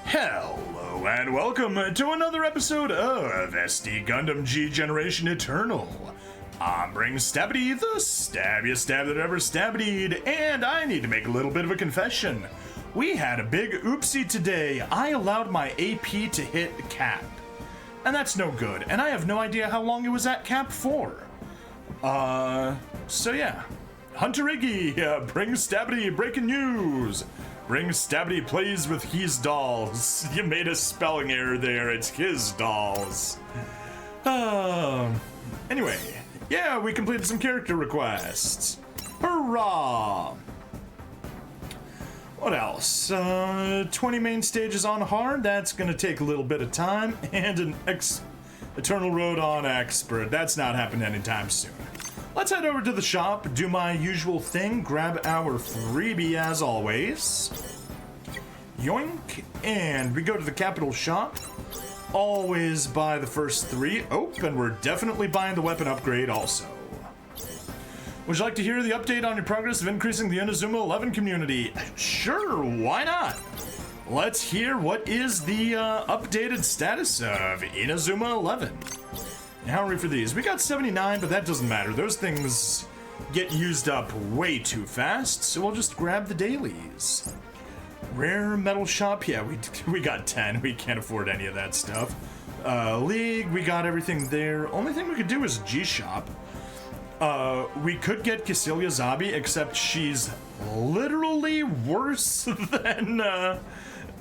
Hello and welcome to another episode of SD Gundam G Generation Eternal. I'm Bring Stabbity, the stabbiest stab that ever stabbity'd, and I need to make a little bit of a confession. We had a big oopsie today. I allowed my AP to hit cap, and that's no good, and I have no idea how long it was at cap for. So yeah. Hunter Iggy, Bring Stabbity, breaking news. Bring Stabbity plays with his dolls. You made a spelling error there, it's his dolls. Anyway, yeah, we completed some character requests. Hurrah! What else? 20 main stages on hard, that's gonna take a little bit of time, and an Eternal Road on expert. That's not happening anytime soon. Let's head over to the shop, do my usual thing, grab our freebie as always. Yoink, and we go to the capital shop. Always buy the first three. Oh, and we're definitely buying the weapon upgrade also. Would you like to hear the update on your progress of increasing the Inazuma 11 community? Sure, why not? Let's hear what is the updated status of Inazuma 11. How are we for these? We got 79, but that doesn't matter. Those things get used up way too fast, so we'll just grab the dailies. Rare metal shop, yeah, we got 10. We can't afford any of that stuff. League, we got everything there. Only thing we could do is G-Shop. We could get Cecilia Zabi, except she's literally worse than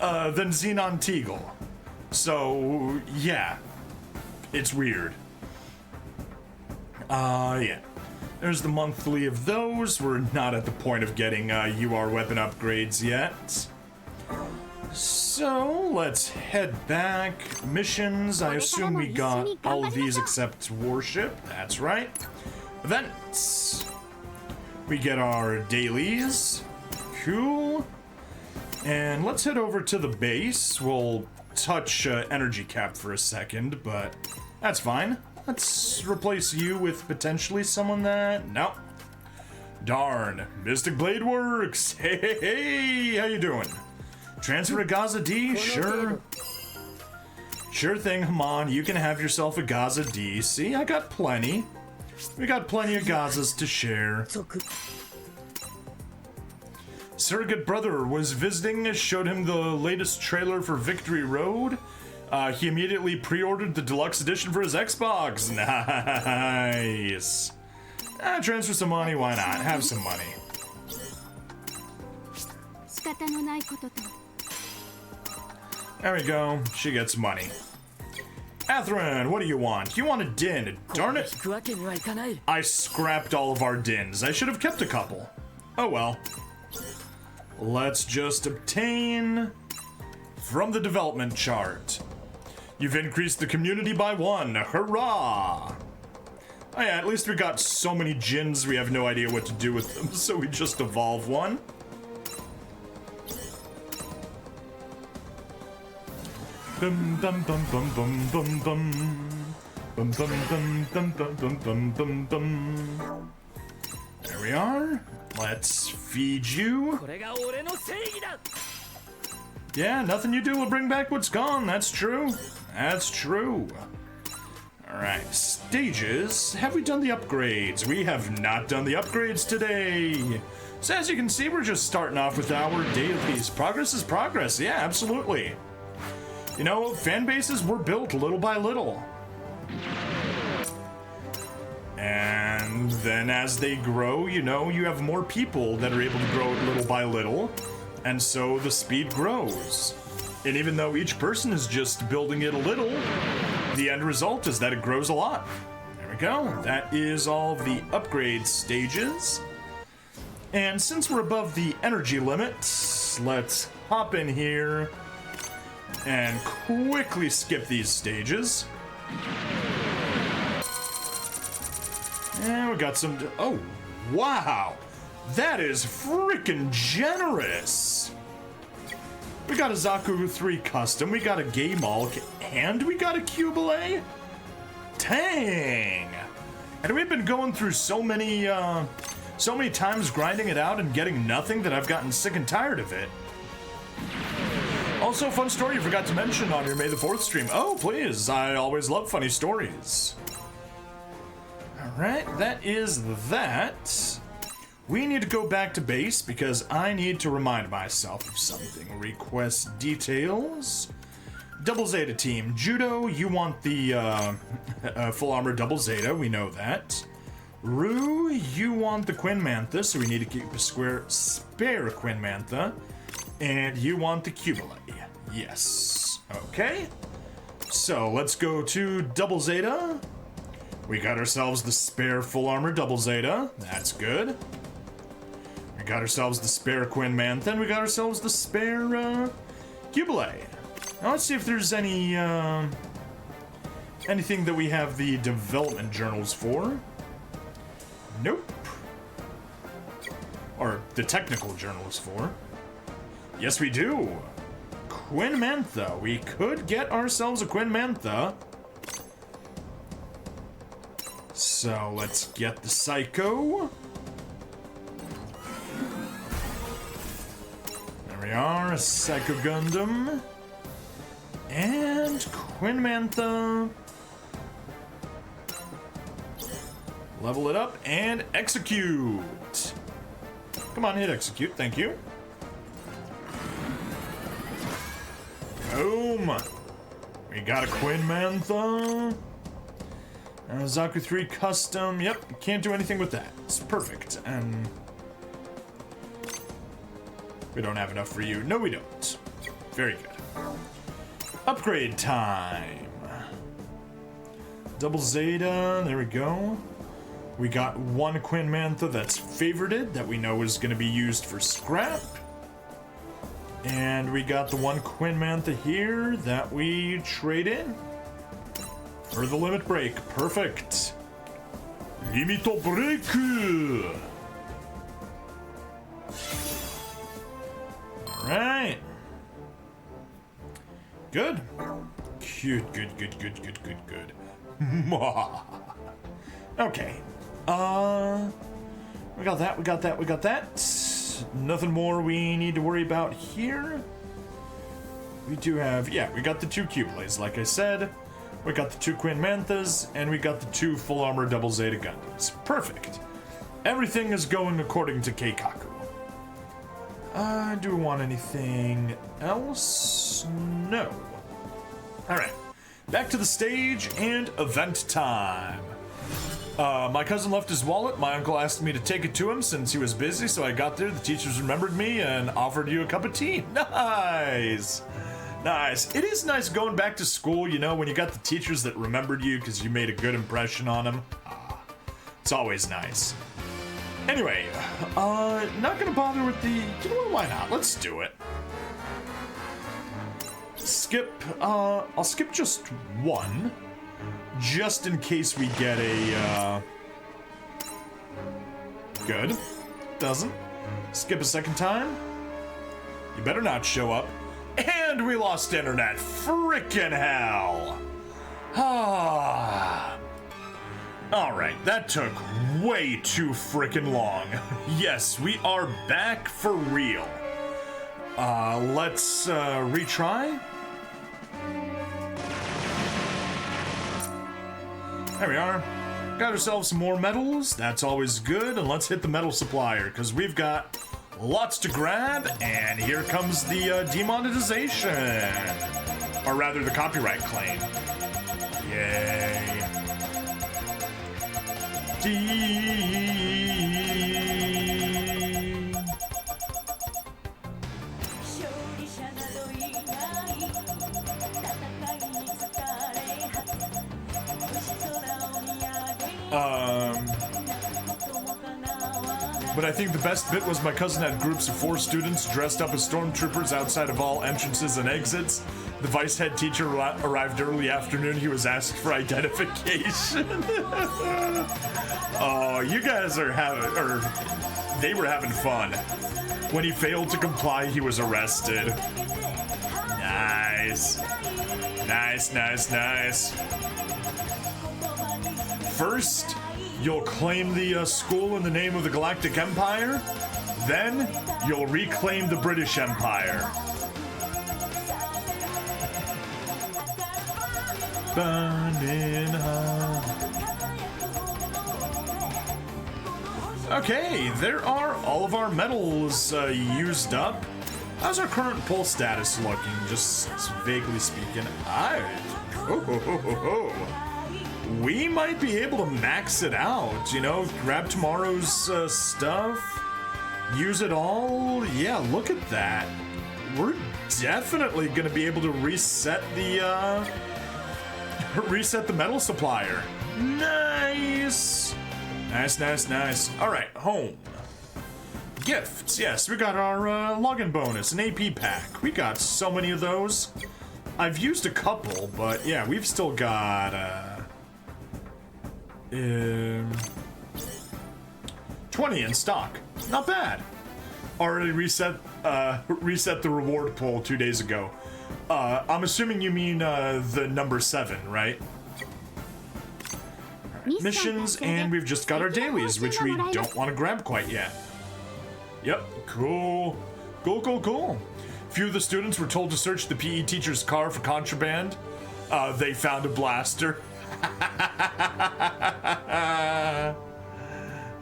Xenon Teagle. So, yeah. It's weird. Yeah. There's the monthly of those. We're not at the point of getting UR weapon upgrades yet. So, let's head back. Missions, I assume we got all of these except Warship. That's right. Events. We get our dailies. Cool. And let's head over to the base. We'll touch energy cap for a second, but that's fine. Let's replace you with potentially someone that... No. Darn. Mystic Blade works. Hey, how you doing? Transfer to Gaza D? Sure. Sure thing, Haman. You can have yourself a Gaza D. See, I got plenty. We got plenty of Gazas to share. Surrogate brother was visiting, showed him the latest trailer for Victory Road. He immediately pre-ordered the deluxe edition for his Xbox. Nice. Transfer some money, why not? Have some money. There we go. She gets money. Atherin, what do you want? You want a din. Darn it. I scrapped all of our dins. I should have kept a couple. Oh well. Let's just obtain from the development chart. You've increased the community by 1. Hurrah! Oh yeah, at least we got so many Jins we have no idea what to do with them, so we just evolve one. Bum bum bum bum bum bum bum. Bum bum bum bum bum bum bum bum bum. There we are. Let's feed you. Yeah, nothing you do will bring back what's gone. That's true. That's true. Alright, stages. Have we done the upgrades? We have not done the upgrades today. So as you can see, we're just starting off with our dailies. Progress is progress. Yeah, absolutely. You know, fan bases were built little by little. And then as they grow, you know, you have more people that are able to grow it little by little. And so the speed grows. And even though each person is just building it a little, the end result is that it grows a lot. There we go. That is all of the upgrade stages. And since we're above the energy limit, let's hop in here and quickly skip these stages. And we got some... Oh, wow! That is freaking generous! We got a Zaku 3 custom, we got a Gay Malk, and we got a Cubile? Dang! And we've been going through so many times grinding it out and getting nothing that I've gotten sick and tired of it. Also, fun story you forgot to mention on your May the 4th stream. Oh, please. I always love funny stories. Alright, that is that. We need to go back to base because I need to remind myself of something. Request details. Double Zeta team. Judo, you want the full armor double Zeta. We know that. Rue, you want the Quinn Mantha, so we need to keep a spare Quinn Mantha. And you want the Cubile. Yes. Okay. So let's go to Double Zeta. We got ourselves the spare full armor Double Zeta. That's good. We got ourselves the spare Quinn Mantha, and we got ourselves the spare Cubile. Now let's see if there's any anything that we have the development journals for. Nope. Or the technical journals for. Yes, we do. Quinn Mantha. We could get ourselves a Quinn Mantha. So let's get the Psycho. There we are, a Psycho Gundam. And Quinn Mantha. Level it up and execute. Come on, hit execute. Thank you. Boom. We got a Quinn Mantha. Zaku 3 custom. Yep, can't do anything with that. It's perfect. And we don't have enough for you. No, we don't. Very good. Upgrade time. Double Zeta. There we go. We got one Quinn Mantha that's favorited that we know is going to be used for scrap. And we got the one Quinn Mantha here that we trade in for the limit break. Perfect. Limito break. All right. Good. Good, good, good, good, good, good, good. Okay. We got that, we got that, we got that. Nothing more we need to worry about here. We do have, yeah, we got the two Cubiles, like I said. We got the two Quinn Manthas, and we got the two full armor double Zeta Gundams. Perfect. Everything is going according to Keikaku. Do we want anything else? No. Alright. Back to the stage and event time. My cousin left his wallet. My uncle asked me to take it to him since he was busy, so I got there. The teachers remembered me and offered you a cup of tea. Nice! Nice. It is nice going back to school, you know, when you got the teachers that remembered you because you made a good impression on them. It's always nice. Anyway, not gonna bother with the... You know what, why not? Let's do it. Skip, I'll skip just one. Just in case we get a, Good. Doesn't. Skip a second time. You better not show up. And we lost internet. Frickin' hell. Ah. Alright, that took way too frickin' long. Yes, we are back for real. Let's, retry. There we are. Got ourselves some more medals. That's always good. And let's hit the medal supplier, because we've got lots to grab. And here comes the demonetization. Or rather, the copyright claim. Yay. But I think the best bit was my cousin had groups of 4 students dressed up as stormtroopers outside of all entrances and exits. The vice head teacher arrived early afternoon. He was asked for identification. Oh, you guys are they were having fun. When he failed to comply, he was arrested. Nice. Nice, nice, nice. First, you'll claim the school in the name of the Galactic Empire. Then, you'll reclaim the British Empire. burning hot. Okay, there are all of our medals used up. How's our current pull status looking? Just vaguely speaking. We might be able to max it out, you know, grab tomorrow's stuff, use it all. Yeah, look at that. We're definitely gonna be able to reset the medal supplier. Nice. Nice. All right, home. Gifts, yes, we got our login bonus, an AP pack. We got so many of those. I've used a couple, but yeah, we've still got 20 in stock. Not bad. Already reset the reward pool 2 days ago. I'm assuming you mean the number 7, right? Right. Missions, and we've just got our dailies, which we don't want to grab quite yet. Yep, cool. Few of the students were told to search the PE teacher's car for contraband. They found a blaster.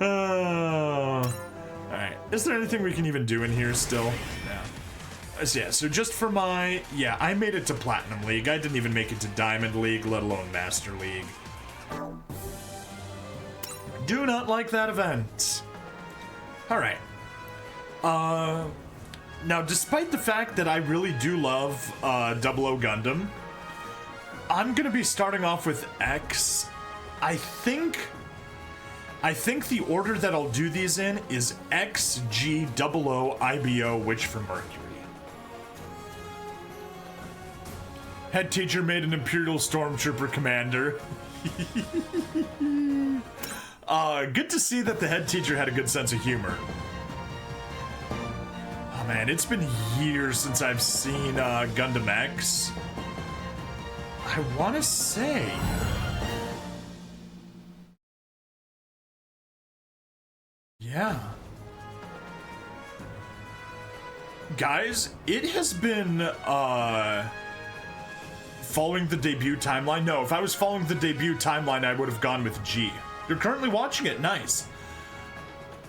Alright, is there anything we can even do in here still? No. So yeah, so just for my... Yeah, I made it to Platinum League. I didn't even make it to Diamond League, let alone Master League. Do not like that event. Alright. Now, despite the fact that I really do love 00 Gundam, I'm gonna be starting off with X. I think the order that I'll do these in is X, G, 00, IBO, Witch for Mercury. Head teacher made an Imperial Stormtrooper commander. Good to see that the head teacher had a good sense of humor. Oh man, it's been years since I've seen Gundam X. I want to say... Yeah. Guys, it has been, following the debut timeline. No, if I was following the debut timeline, I would have gone with G. You're currently watching it, nice.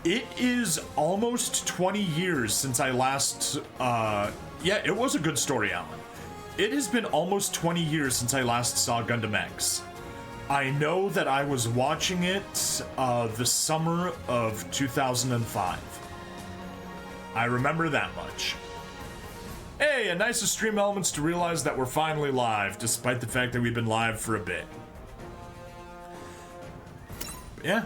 It is almost 20 years since I last, yeah, it was a good story, Alan. It has been almost 20 years since I last saw Gundam X. I know that I was watching it the summer of 2005. I remember that much. Hey, a nice of Stream Elements to realize that we're finally live, despite the fact that we've been live for a bit. Yeah,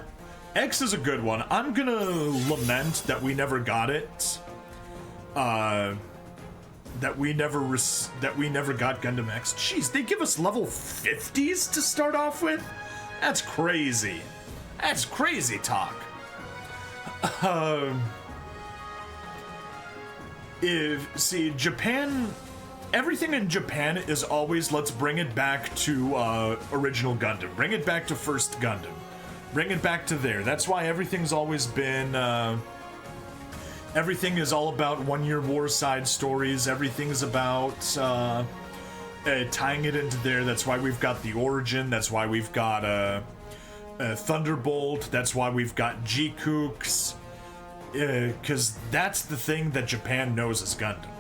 X is a good one. I'm gonna lament that we never got it. That we never got Gundam X. Jeez, they give us level 50s to start off with? That's crazy. That's crazy talk. See, Japan, everything in Japan is always, let's bring it back to original Gundam. Bring it back to first Gundam. Bring it back to there. That's why everything's always been, everything is all about one-year war side stories. Everything's about tying it into there. That's why we've got the Origin. That's why we've got Thunderbolt. That's why we've got G-Kooks. Because that's the thing that Japan knows as Gundam.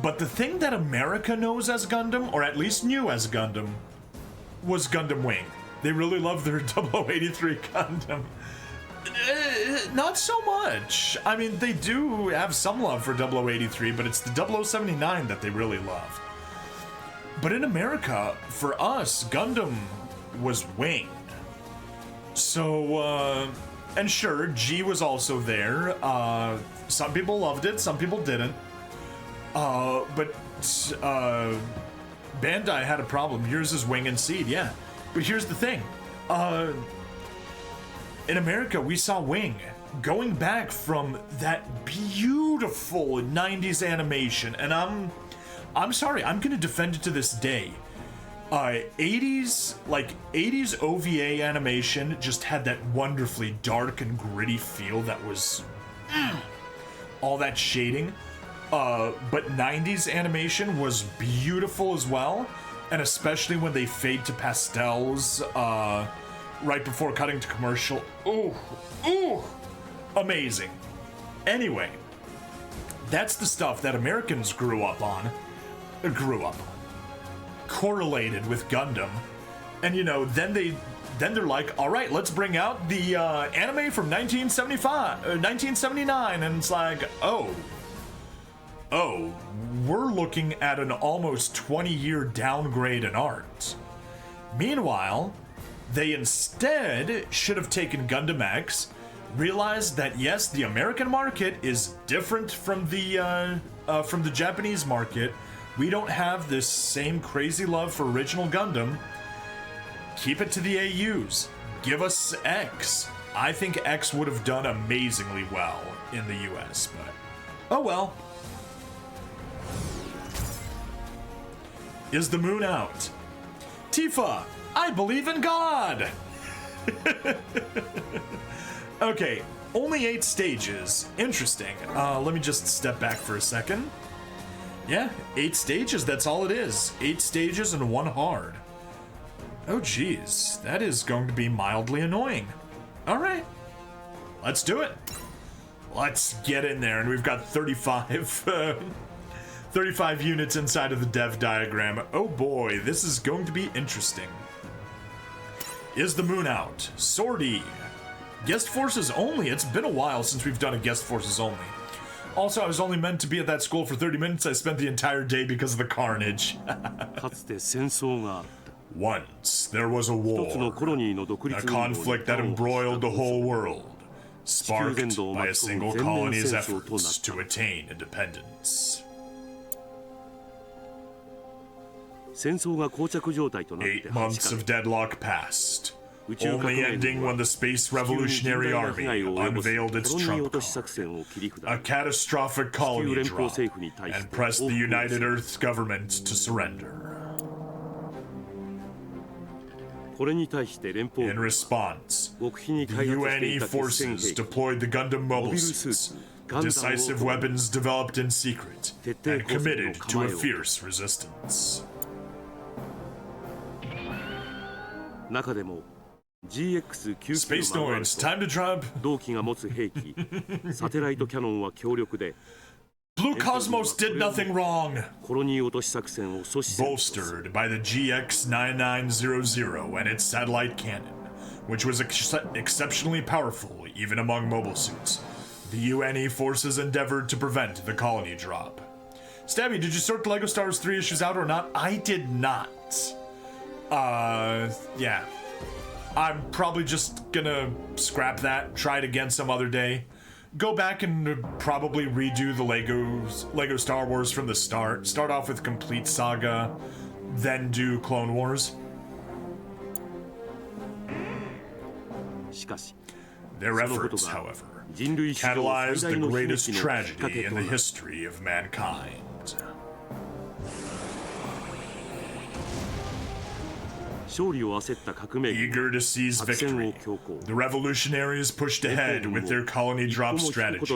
But the thing that America knows as Gundam, or at least knew as Gundam, was Gundam Wing. They really love their 0083 Gundam. Not so much. I mean, they do have some love for 0083, but it's the 0079 that they really love. But in America, for us, Gundam was Wing. So, and sure, G was also there. Some people loved it, some people didn't. But Bandai had a problem. Yours is Wing and Seed, yeah. But here's the thing. In America, we saw Wing going back from that beautiful 90s animation, and I'm sorry, I'm gonna defend it to this day. 80s OVA animation just had that wonderfully dark and gritty feel that was all that shading. But 90s animation was beautiful as well. and especially when they fade to pastels right before cutting to commercial. Ooh, amazing. Anyway, that's the stuff that Americans grew up, correlated with Gundam, and then they're like, all right, let's bring out the anime from 1979, and it's like, oh, we're looking at an almost 20-year downgrade in art. Meanwhile, they instead should have taken Gundam X, realized that yes, the American market is different from the Japanese market. We don't have this same crazy love for original Gundam. Keep it to the AUs. Give us X. I think X would have done amazingly well in the US, but oh well. Is the moon out? Tifa, I believe in God! Okay, only 8 stages. Interesting. Let me just step back for a second. Yeah, 8 stages, that's all it is. 8 stages and 1 hard. Oh geez, that is going to be mildly annoying. Alright, let's do it. Let's get in there, and we've got 35 units inside of the dev diagram. Oh boy, this is going to be interesting. Is the moon out? Sortie. Guest forces only. It's been a while since we've done a guest forces only. Also, I was only meant to be at that school for 30 minutes. I spent the entire day because of the carnage. Once there was a war, a conflict that embroiled the whole world, sparked by a single colony's efforts to attain independence. 8 months of deadlock passed, only ending when the Space Revolutionary Army unveiled its trump card, a catastrophic colony drop, and pressed the United Earth government to surrender. In response, the UNE forces deployed the Gundam mobile suits, decisive weapons developed in secret, and committed to a fierce resistance. Space Noise, time to drop. Blue Cosmos did nothing wrong. Bolstered by the GX-9900 and its satellite cannon, which was exceptionally powerful even among mobile suits, the UNE forces endeavored to prevent the colony drop. Stabby, did you sort the LEGO Star Wars 3 issues out or not? I did not. Yeah. I'm probably just gonna scrap that, try it again some other day. Go back and probably redo the Lego Star Wars from the start. Start off with Complete Saga, then do Clone Wars. Their efforts, however, catalyzed the greatest tragedy in the history of mankind. Eager to seize victory, the revolutionaries pushed ahead with their colony drop strategy,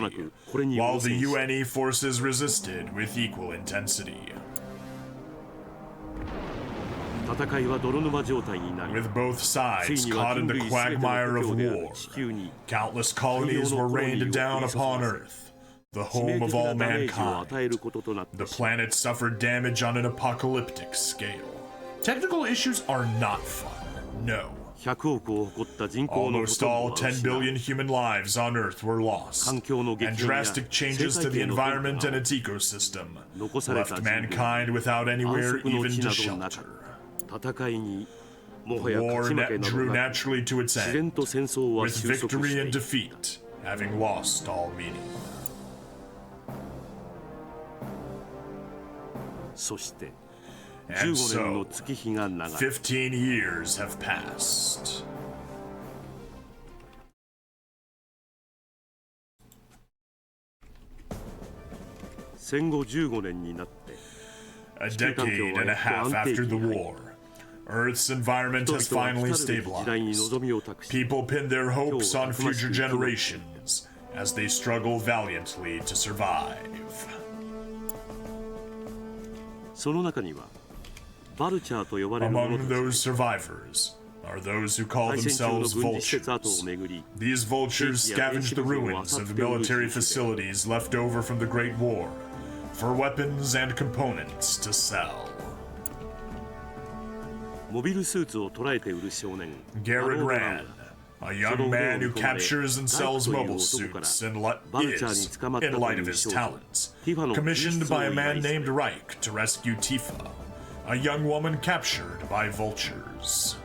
while the UNE forces resisted with equal intensity. With both sides caught in the quagmire of war, countless colonies were rained down upon Earth, the home of all mankind. The planet suffered damage on an apocalyptic scale. Technical issues are not fun, no. Almost all 10 billion human lives on Earth were lost, and drastic changes to the environment and its ecosystem left mankind without anywhere even to shelter. War drew naturally to its end, with victory and defeat having lost all meaning. And so, 15 years have passed. A decade and a half after the war, Earth's environment has finally stabilized. People pin their hopes on future generations as they struggle valiantly to survive. バルチャーと呼ばれるもの Among た those ち survivors are those who call 対戦中の themselves 軍事施設跡を vultures. 巡り These vultures scavenge the ruins of military facilities left over from the Great War for weapons and components to sell. モビルスーツを捉えて売る少年 Garrett Rand, a young man who captures and sells mobile suits in light of his talents, commissioned by a man named Reich to rescue Tifa, a young woman captured by vultures.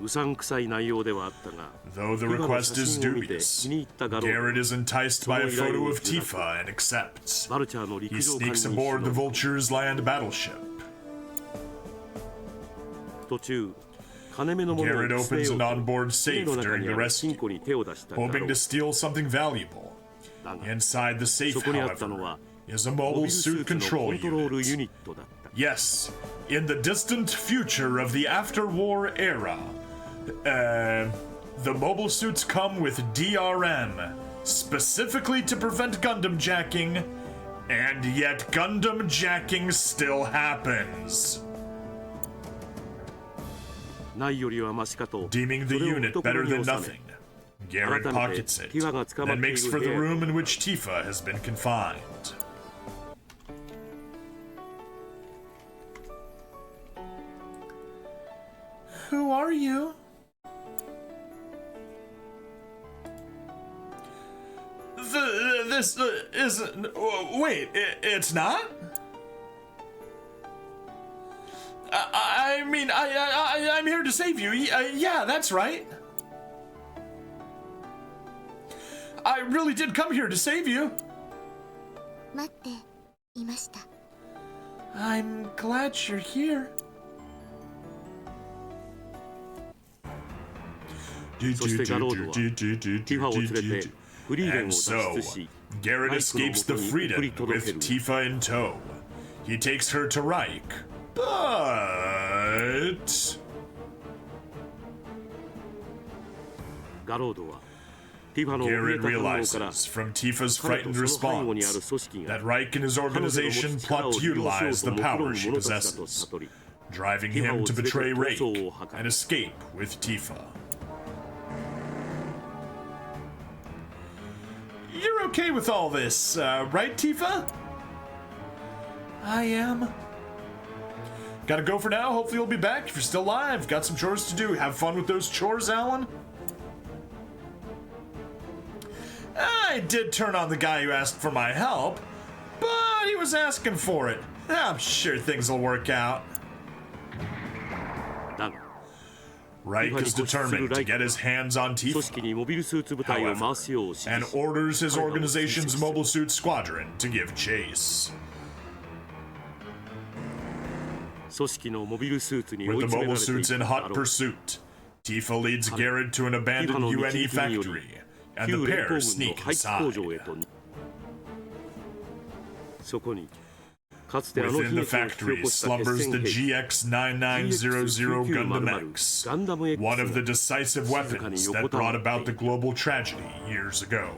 うさんくさい内容ではあったが Though the ティファの request 写 is 真を見て dubious, 気に入ったガロー Garrett is enticed by a photo of その依頼を Tifa and accepts. バルチャーの陸 He 上管理 sneaks に aboard the 忍び Vulture's land battleship. 途中金目のものを Garrett 捨て opens よう an と onboard 船 safe の中 during に the ある金 rescue, 庫に手を出したガロ hoping to ー steal something valuable. だが Inside the safe, そこにあったの however, は is a モビ mobile ルスー suit ツのコ control ントロールユ unit. ニットだった Yes, in the distant future of the after-war era, the mobile suits come with DRM, specifically to prevent Gundam jacking, and yet Gundam jacking still happens. ないよりはマシかと Deeming そ the れを unit 懐 better に than 収め nothing, Garrett pockets it, then makes for the room in which Tifa has been confined. Who are you? This isn't. Wait, it's not? I mean, I'm here to save you. Yeah, that's right. I really did come here to save you. 待っていました。 I'm glad you're here. そしてガロードはティファを連れてフリーレンを And 脱 so, 出し Garrett escapes the freedom with Tifa in tow. He takes her to Reich, but ガロードはティファの怯え Garrett た反応から realizes from Tifa's 彼と frightened その背後にある response 組織が that Reich and his 彼女の持 organization つ力 plot を to 利用しよ utilize う the と目論 power む she 者たちだと possesses, 悟り driving ティファ him を to 連れて betray 逃 Reich 走を図 and る escape with Tifa. You're okay with all this, right, Tifa? I am. Gotta go for now. Hopefully you'll be back if you're still alive. Got some chores to do. Have fun with those chores, Alan. I did turn on the guy who asked for my help, but he was asking for it. I'm sure things will work out. だが Reich is determined to get his hands on 組 Tifa 織にモビルスーツ部隊を回すよう指示 and し orders his organization's mobile suit squadron to give chase. 組織のモビルスーツに追 With い the 詰めら mobile れてい suits in た hot ガロー pursuit, Tifa leads Garrett to an abandoned UNE factory, and 旧 the 連邦 pair 軍の sneak 廃棄工場へ inside. とそこにかつてあの Within 悲 the 劇を引き起 factory こした slumbers 決 the 戦兵 GX9900 Gundam X, Gundam X one of the decisive weapons that brought about the global tragedy years ago.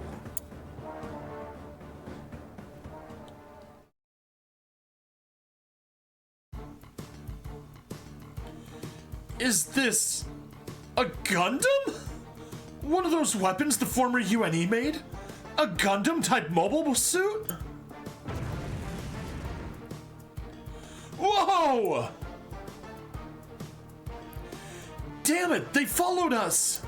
Is this a Gundam? One of those weapons the former UNE made? A Gundam-type mobile suit? Whoa! Damn it, they followed us!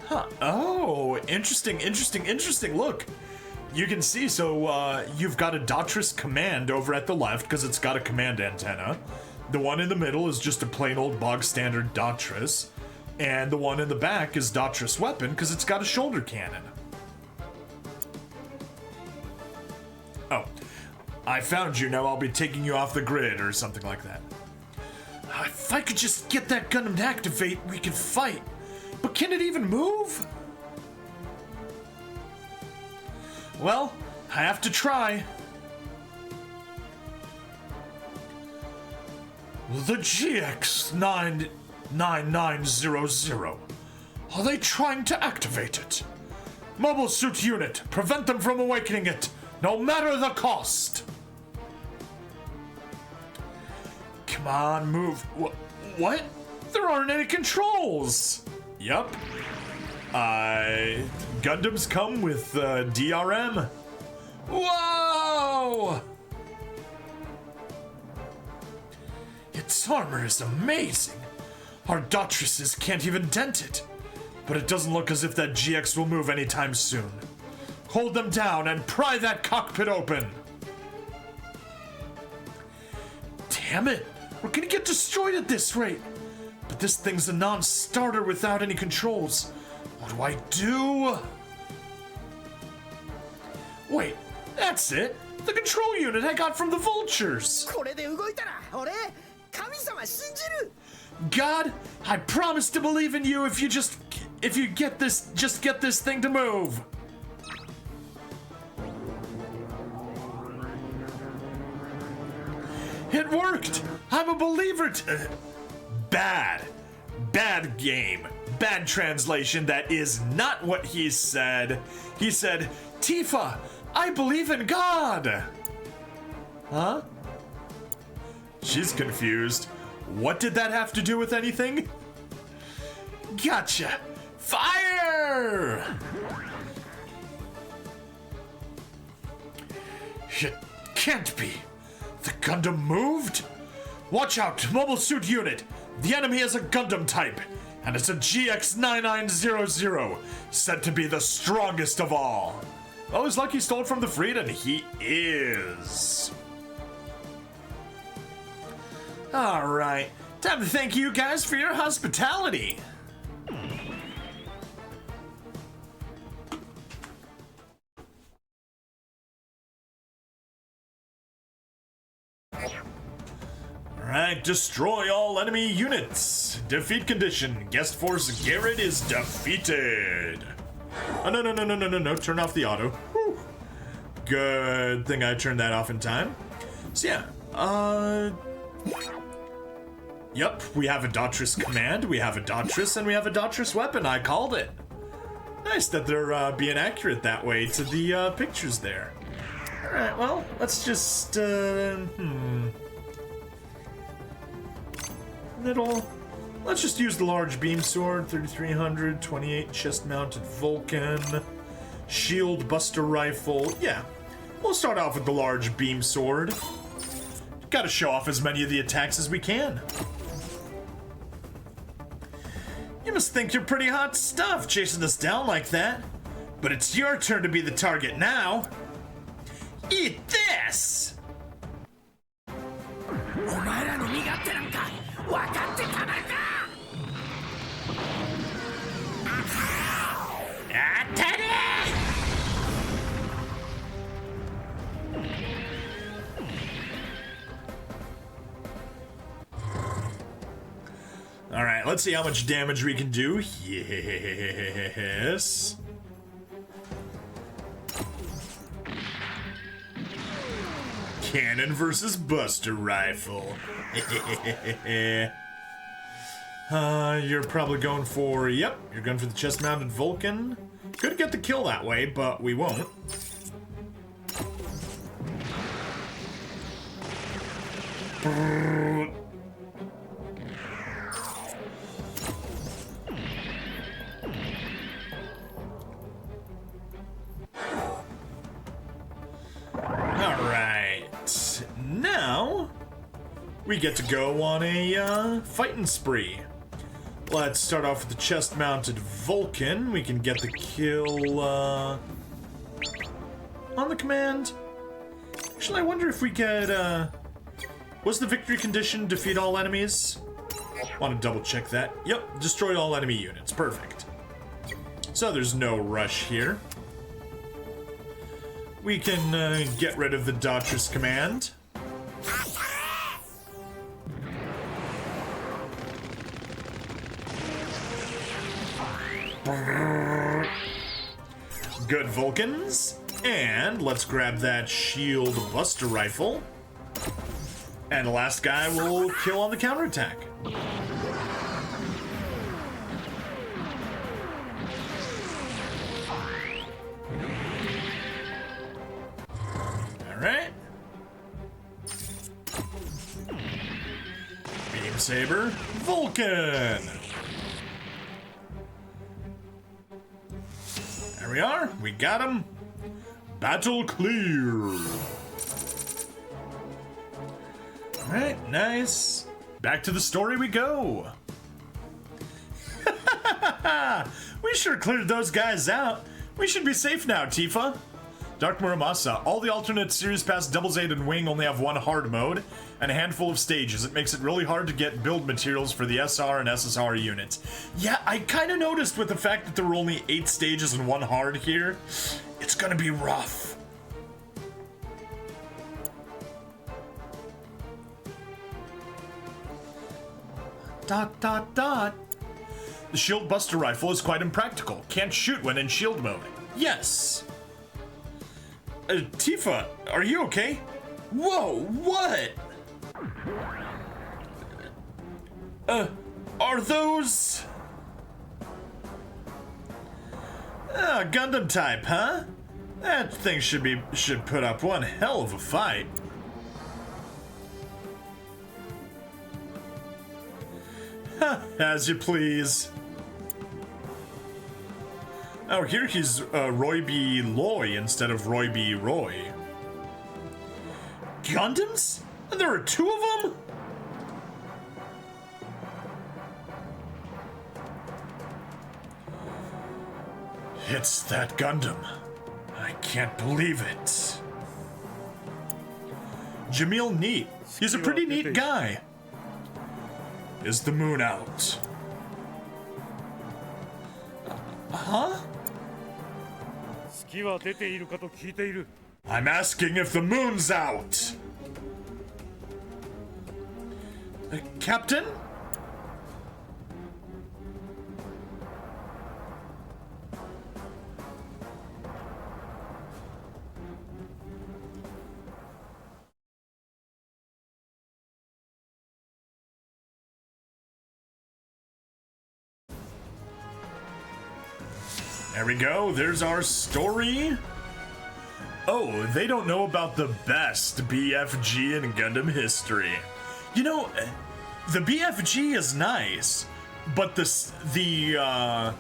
Huh. Oh, interesting. Look, you can see, so you've got a Dautris command over at the left because it's got a command antenna. The one in the middle is just a plain old bog standard Dautris. And the one in the back is Dautris weapon because it's got a shoulder cannon. Oh, I found you. Now I'll be taking you off the grid or something like that. If I could just get that Gundam to activate, we could fight. But can it even move? Well, I have to try. The GX9900. Are they trying to activate it? Mobile suit unit, prevent them from awakening it. no matter the cost. Come on, move. What? There aren't any controls. Yup. Gundams come with DRM. Whoa! Its armor is amazing. Our Daughtresses can't even dent it. But it doesn't look as if that GX will move anytime soon. Hold them down and pry that cockpit open. Damn it. We're gonna get destroyed at this rate. But this thing's a non-starter without any controls. What do I do? Wait, that's it. The control unit I got from the vultures. God, I promise to believe in you if you just get this thing to move. It worked. I'm a believer. Bad game. Bad translation. That is not what he said. He said, Tifa, I believe in God. Huh? She's confused. What did that have to do with anything? Gotcha. Fire! It can't be. The Gundam moved? Watch out, mobile suit unit. The enemy is a Gundam type, and it's a GX9900, said to be the strongest of all. Well, he's lucky he stole it from the Frieden. He is. All right, time to thank you guys for your hospitality. Alright, destroy all enemy units. Defeat condition. Guest Force Garrett is defeated. Oh, no. Turn off the auto. Whew. Good thing I turned that off in time. So yeah, yep, we have a Daughtris command, we have a Daughtris, and we have a Daughtris weapon. I called it. Nice that they're being accurate that way to the pictures there. Alright, well, let's just, let's just use the large beam sword, 3300, 28 chest-mounted Vulcan, shield buster rifle. Yeah, we'll start off with the large beam sword. Gotta show off as many of the attacks as we can. You must think you're pretty hot stuff chasing us down like that. But it's your turn to be the target now. Eat this! Alright, let's see how much damage we can do. Yes. Cannon versus Buster Rifle. You're probably going for, yep, you're going for the chest-mounted Vulcan. Could get the kill that way, but we won't. Alright, now we get to go on a fighting spree. Let's start off with the chest-mounted Vulcan. We can get the kill on the command. Actually, I wonder if we could, was the victory condition defeat all enemies? Want to double check that. Yep, destroy all enemy units. Perfect. So there's no rush here. We can get rid of the Daughtris command. Good Vulcans. And let's grab that shield buster rifle. And the last guy will kill on the counterattack. Alright. Beam Saber, Vulcan! There we are, we got him. Battle clear. Alright, nice. Back to the story we go. We sure cleared those guys out. We should be safe now, Tifa. Dark Muramasa, all the alternate series past Double 8 and Wing only have one hard mode and a handful of stages. It makes it really hard to get build materials for the SR and SSR units. Yeah, I kind of noticed with the fact that there were only 8 stages and one hard here. It's gonna be rough. Dot dot dot. The Shield Buster Rifle is quite impractical. Can't shoot when in shield mode. Yes. Tifa, are you okay? Whoa, what? Are those... Gundam type, huh? That thing should put up one hell of a fight. As you please. Oh, here he's Roy B. Loy instead of Roy B. Roy. Gundams? There are 2 of them? It's that Gundam. I can't believe it. Jamil Neat. He's a pretty neat guy. Is the moon out? Huh? I'm asking if the moon's out. Captain? There we go, there's our story. Oh, they don't know about the best BFG in Gundam history. You know, the BFG is nice, but the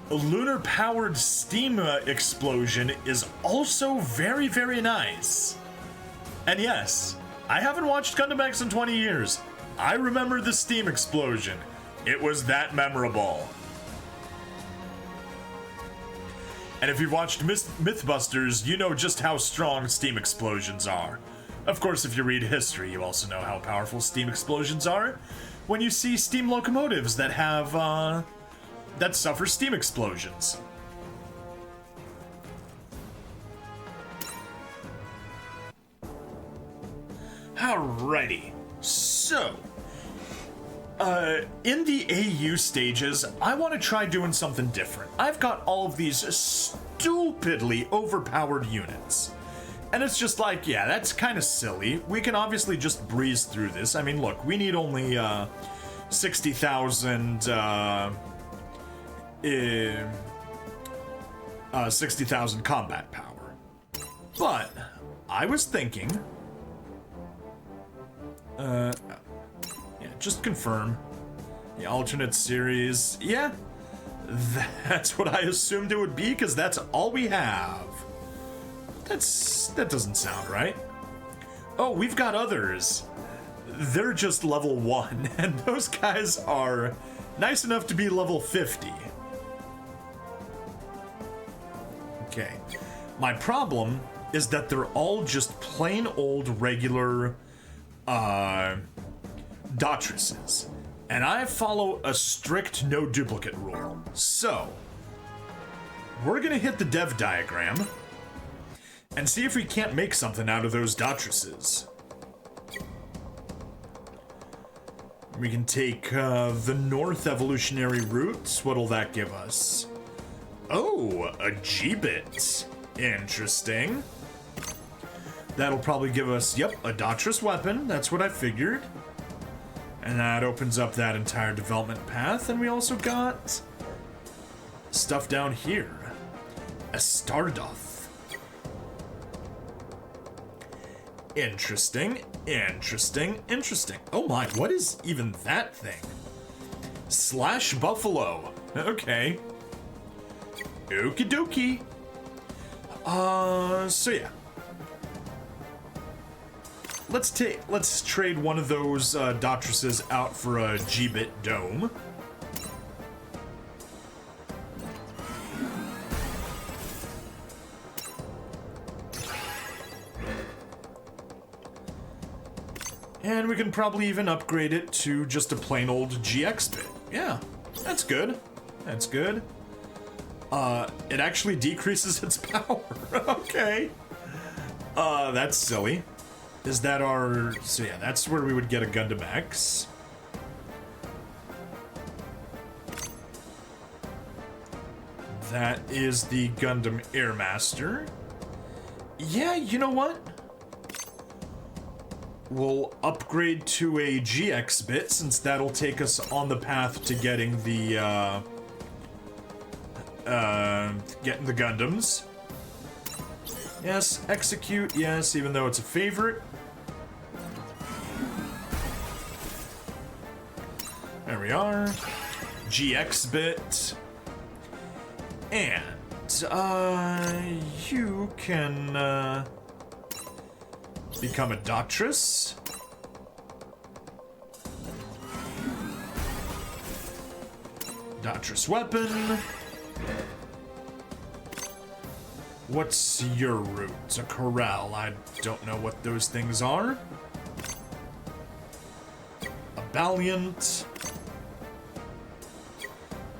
lunar-powered steam explosion is also very, very nice. And yes, I haven't watched Gundam X in 20 years. I remember the steam explosion. It was that memorable. And if you've watched Mythbusters, you know just how strong steam explosions are. Of course, if you read history, you also know how powerful steam explosions are. When you see steam locomotives that have, that suffer steam explosions. Alrighty, so... in the AU stages, I want to try doing something different. I've got all of these stupidly overpowered units. And it's just like, yeah, that's kind of silly. We can obviously just breeze through this. I mean, look, we need only 60,000 60,000 combat power. But I was thinking, yeah, just confirm. The alternate series, yeah, that's what I assumed it would be, because that's all we have. That doesn't sound right. Oh, we've got others. They're just level 1, and those guys are nice enough to be level 50. Okay. My problem is that they're all just plain old regular Datrices. And I follow a strict no duplicate rule. So, we're gonna hit the dev diagram and see if we can't make something out of those Datrices. We can take the north evolutionary routes. What'll that give us? Oh, a G-bit. Interesting. That'll probably give us, yep, a Datris weapon. That's what I figured. And that opens up that entire development path. And we also got stuff down here. A Stardoth. Interesting, interesting, interesting. Oh my, what is even that thing? Slash Buffalo. Okay. Okie dokie. So yeah. Let's trade one of those Doctresses out for a G-Bit Dome. And we can probably even upgrade it to just a plain old GX bit. Yeah, that's good. That's good. It actually decreases its power. Okay. That's silly. Is that our... So yeah, that's where we would get a Gundam X. That is the Gundam Airmaster. Yeah, you know what? We'll upgrade to a GX bit, since that'll take us on the path to getting the, getting the Gundams. Yes, execute, yes, even though it's a favorite. There we are. GX bit. And, you can, become a Doctress. Doctress weapon. What's your route? A corral. I don't know what those things are. A Valiant.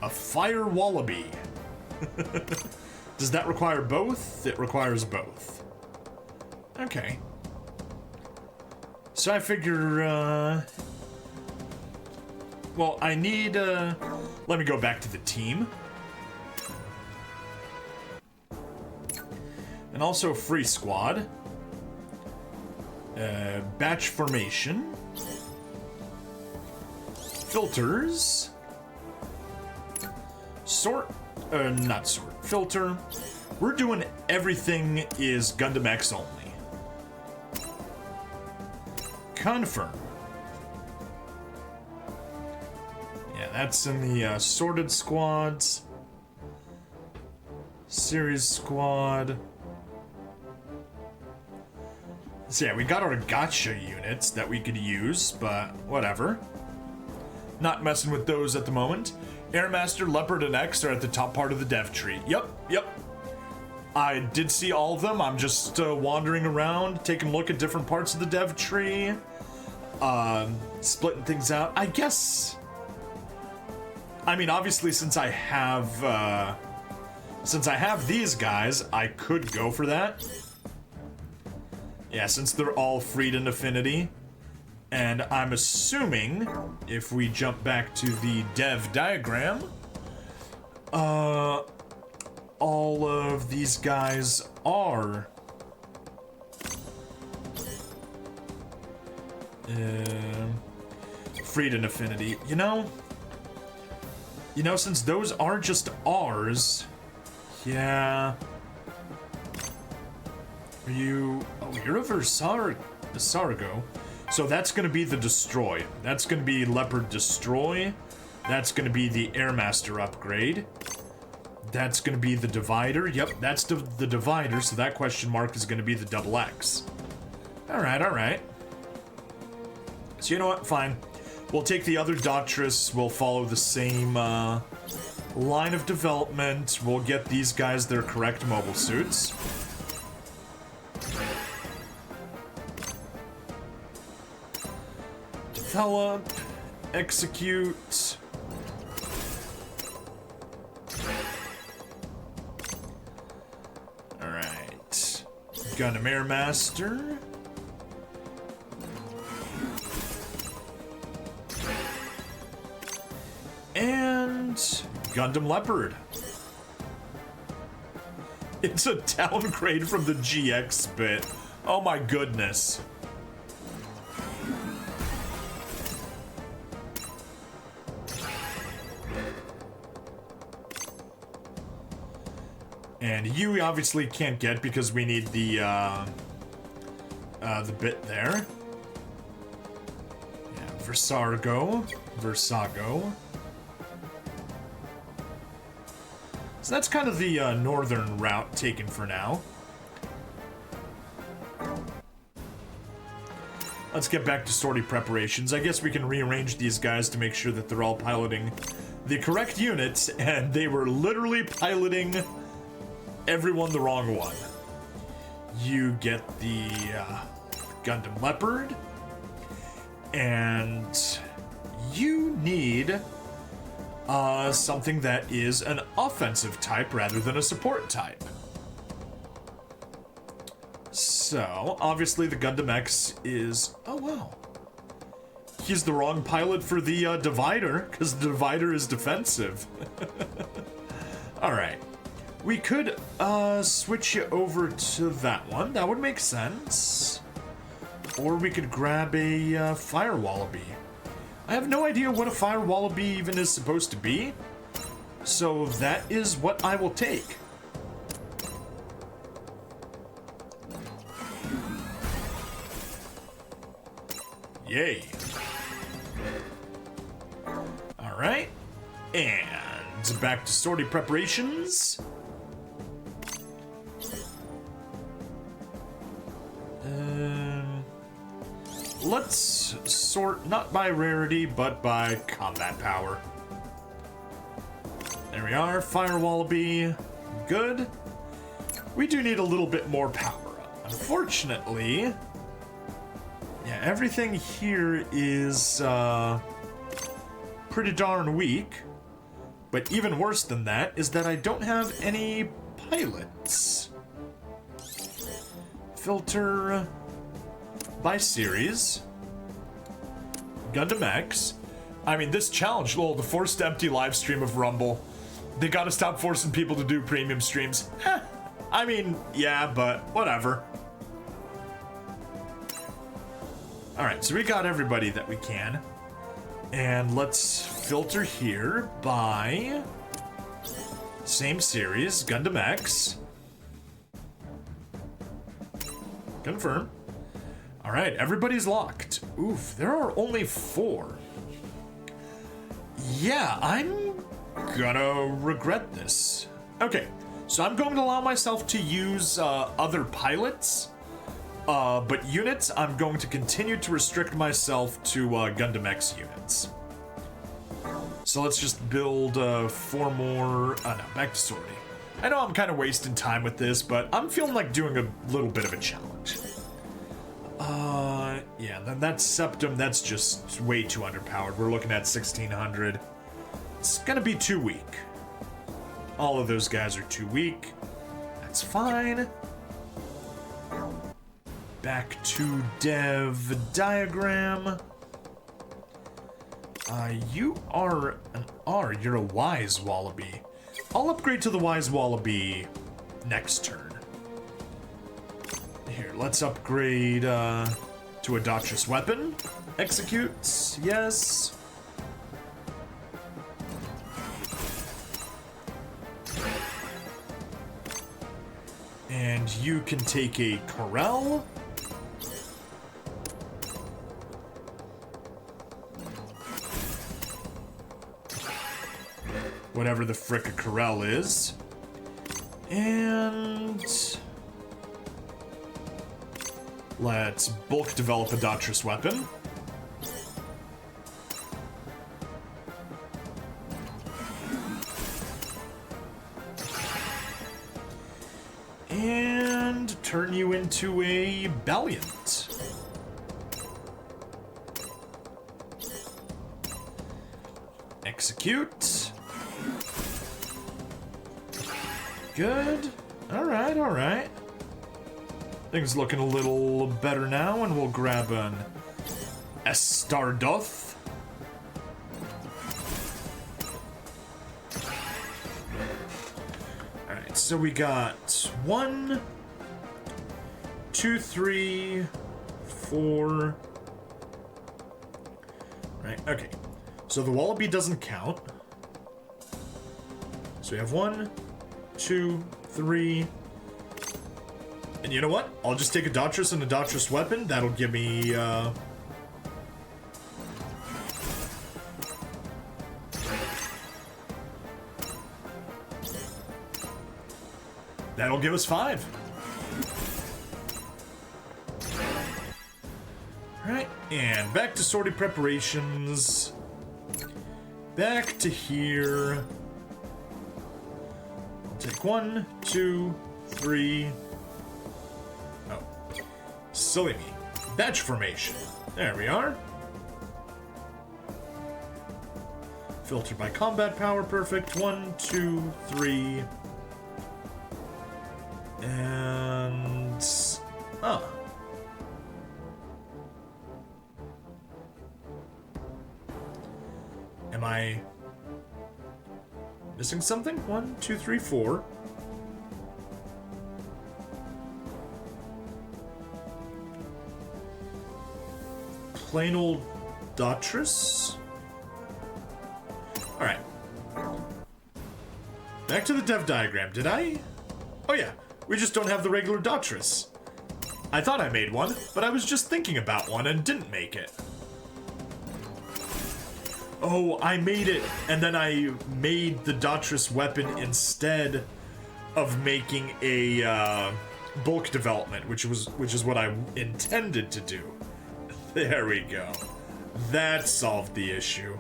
A Fire Wallaby. Does that require both? It requires both. Okay. So I figure, well, I need, let me go back to the team. And also free squad. Batch formation. Filters. Sort, not sort, filter. We're doing everything is Gundam X only. Confirm. Yeah, that's in the sorted squads. Series squad. So yeah, we got our gotcha units that we could use, but whatever. Not messing with those at the moment. Airmaster, Leopard, and X are at the top part of the dev tree. Yep. I did see all of them. I'm just wandering around, taking a look at different parts of the dev tree. Splitting things out. I guess... I mean, obviously, since I have these guys, I could go for that. Yeah, since they're all freed in Affinity. And I'm assuming, if we jump back to the dev diagram, all of these guys are... freed in Affinity. You know, since those are just ours, yeah. Are you... Oh, you're over Sargo. So that's going to be the Destroy. That's going to be Leopard Destroy. That's going to be the Airmaster upgrade. That's going to be the Divider. Yep, that's the Divider, so that question mark is going to be the Double X. Alright. So you know what? Fine. We'll take the other Doctress. We'll follow the same line of development. We'll get these guys their correct mobile suits. Develop. Execute. Alright. Gundam Airmaster. And Gundam Leopard. It's a downgrade from the GX bit. Oh my goodness. And you obviously can't get because we need the the bit there. Yeah, Versago. So that's kind of the northern route taken for now. Let's get back to sortie preparations. I guess we can rearrange these guys to make sure that they're all piloting the correct units, and they were literally piloting everyone the wrong one. You get the Gundam Leopard, and you need something that is an offensive type rather than a support type. So, obviously the Gundam X is... Oh, wow. He's the wrong pilot for the Divider, because the Divider is defensive. Alright. We could switch you over to that one. That would make sense. Or we could grab a Fire Wallaby. I have no idea what a Fire Wallaby even is supposed to be. So that is what I will take. Yay. Alright. And back to sortie preparations. Let's sort not by rarity, but by combat power. There we are. Fire Wallaby. Good. We do need a little bit more power. Unfortunately... Yeah, everything here is pretty darn weak. But even worse than that is that I don't have any pilots. Filter by series. Gundam X. I mean, this challenge, the forced empty live stream of Rumble. They gotta stop forcing people to do premium streams. I mean, yeah, but whatever. Alright, so we got everybody that we can. And let's filter here by same series, Gundam X. Confirm. Alright, everybody's locked. Oof, there are only 4. Yeah, I'm gonna regret this. Okay, so I'm going to allow myself to use other pilots. But units, I'm going to continue to restrict myself to Gundam X units. So let's just build 4 more... no, back to sortie. I know I'm kind of wasting time with this, but I'm feeling like doing a little bit of a challenge. Yeah, then that Septum, that's just way too underpowered. We're looking at 1600. It's gonna be too weak. All of those guys are too weak. That's fine. Back to dev diagram. You are an R. You're a Wise Wallaby. I'll upgrade to the Wise Wallaby next turn. Here, let's upgrade to a Dauntless Weapon. Executes. Yes. And you can take a Corel. Whatever the frick a Corel is. And let's bulk develop a Dauntless Weapon. And turn you into a Valiant. Execute. Good. Alright, alright. Things looking a little better now, and we'll grab an Estardoth. Alright, so we got 1, 2, 3, 4. Right, okay. So the Wallaby doesn't count. So we have 1, 2, 3, And you know what? I'll just take a Daughters and a Daughters weapon. That'll give me, that'll give us 5. Alright, and back to sortie preparations. Back to here. I'll take 1, 2, 3. Oh. Silly me. Batch formation. There we are. Filter by combat power, perfect. 1, 2, 3. And... Am I missing something? 1, 2, 3, 4. Plain old Daughters? Alright. Back to the dev diagram. Did I? Oh yeah, we just don't have the regular Daughters. I thought I made one, but I was just thinking about one and didn't make it. Oh, I made it, and then I made the Daughters weapon instead of making a bulk development, which is what I intended to do. There we go. That solved the issue.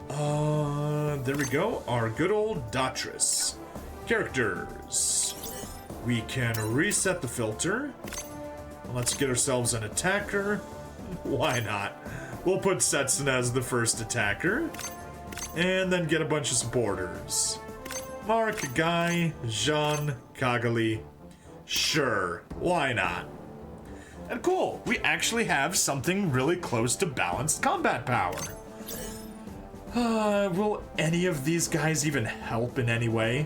There we go. Our good old Daughters. Characters. We can reset the filter. Let's get ourselves an attacker. Why not? We'll put Setsun as the first attacker. And then get a bunch of supporters. Mark, Guy, Jean, Kagali. Sure, why not? And cool, we actually have something really close to balanced combat power. Will any of these guys even help in any way?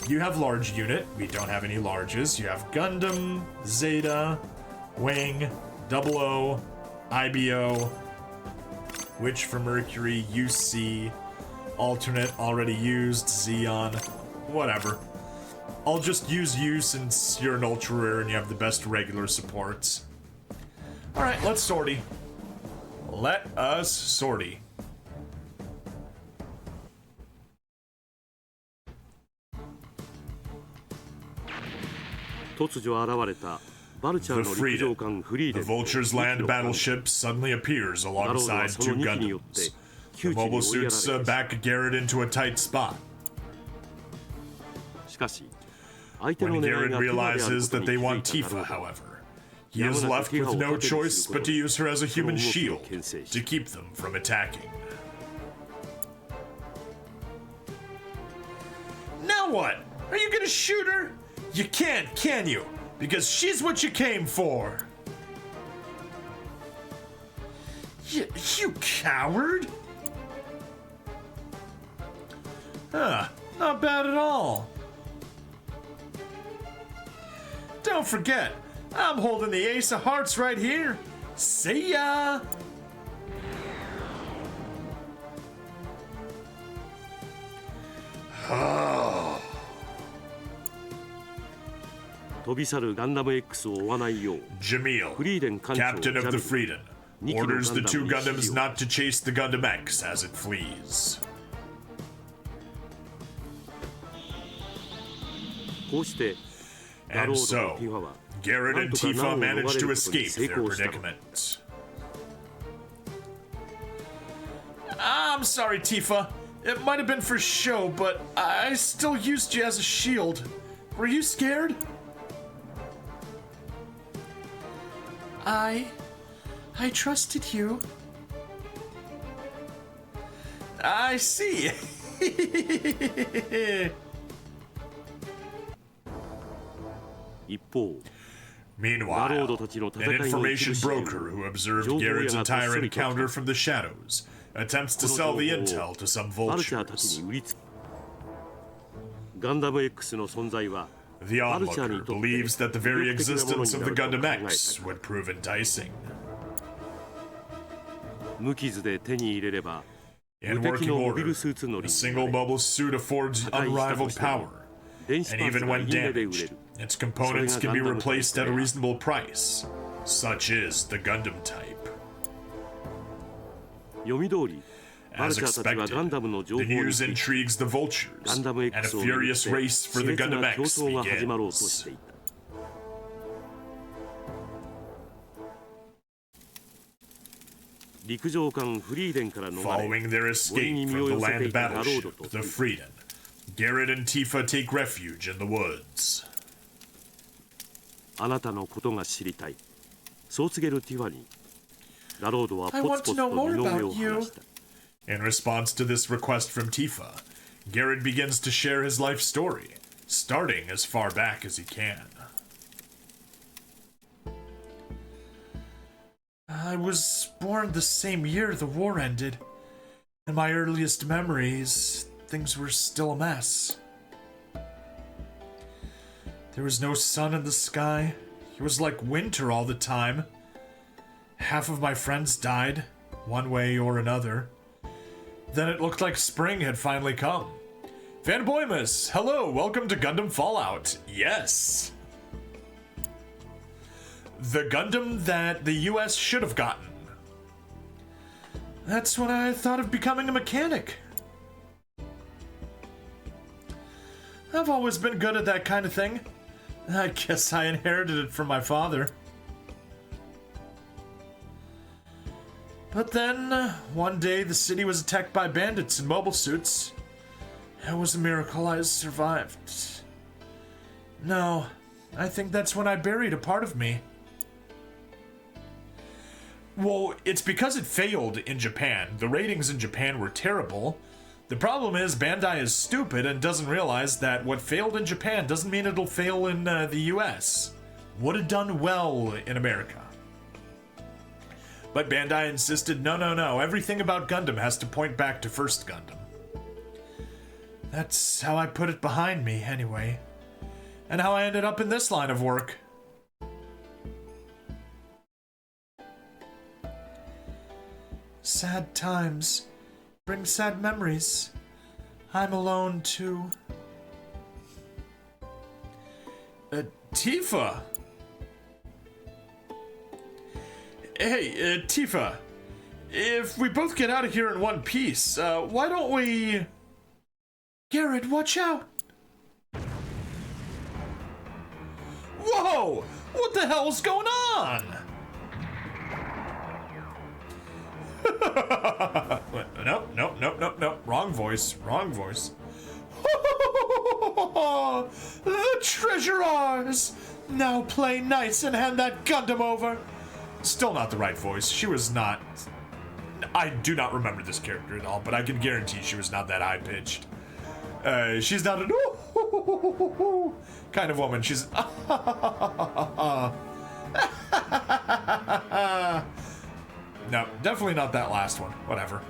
You have large unit. We don't have any larges. You have Gundam, Zeta, Wing, 00, IBO, Witch for Mercury, UC, alternate, already used, Xeon, whatever. I'll just use you since you're an ultra rare and you have the best regular supports. Alright, let's sortie. Let us sortie. The Freedom. The Vulture's land battleship suddenly appears alongside 2 Gundams. The mobile suits back Garrett into a tight spot. When Garrett realizes that they want Tifa, however, he is left with no choice but to use her as a human shield to keep them from attacking. Now what? Are you gonna shoot her? You can't, can you? Because she's what you came for. You coward! Huh, not bad at all. Don't forget, I'm holding the Ace of Hearts right here. See ya! Oh. Jamil, captain of the Freedom, orders the 2 Gundams not to chase the Gundam X as it flees. And so, Garrett and Tifa managed to escape their predicament. I'm sorry, Tifa. It might have been for show, but I still used you as a shield. Were you scared? I trusted you. I see. Meanwhile, an information broker who observed Garrett's entire encounter from the shadows attempts to sell the intel to some vultures. The onlooker believes that the very existence of the Gundam X would prove enticing. In working order, a single mobile suit affords unrivaled power, and even when damaged, Its components can be replaced at a reasonable price. Such is the Gundam type. 読み通り As expected, the news intrigues the vultures, and a furious race for the Gundam X begins. Following their escape from the land battleship, the Freedom, Garrett and Tifa take refuge in the woods. あなたのことが知りたい。そう告げるティファに、ラロードはポツポツと身の上を話した。In response to this request from Tifa, Garrett begins to share his life story, starting as far back as he can. I was born the same year the war ended. In my earliest memories, things were still a mess. There was no sun in the sky. It was like winter all the time. Half of my friends died, one way or another. Then it looked like spring had finally come. Van Boymus, hello, welcome to Gundam Fallout. Yes. The Gundam that the US should have gotten. That's when I thought of becoming a mechanic. I've always been good at that kind of thing. I guess I inherited it from my father. But then, one day the city was attacked by bandits in mobile suits. It was a miracle I survived. No, I think that's when I buried a part of me. Well, it's because it failed in Japan. The ratings in Japan were terrible. The problem is Bandai is stupid and doesn't realize that what failed in Japan doesn't mean it'll fail in the US. Would have done well in America. But Bandai insisted, no, everything about Gundam has to point back to First Gundam. That's how I put it behind me, anyway. And how I ended up in this line of work. Sad times bring sad memories. I'm alone, too. Tifa! Hey, Tifa. If we both get out of here in one piece, why don't we... Garrett, watch out! Whoa! What the hell's going on? Nope. Wrong voice. The treasure ours! Now play nice and hand that Gundam over. Still not the right voice. She was not... I do not remember this character at all, but I can guarantee she was not that high-pitched. She's not an kind of woman. She's... No, definitely not that last one. Whatever.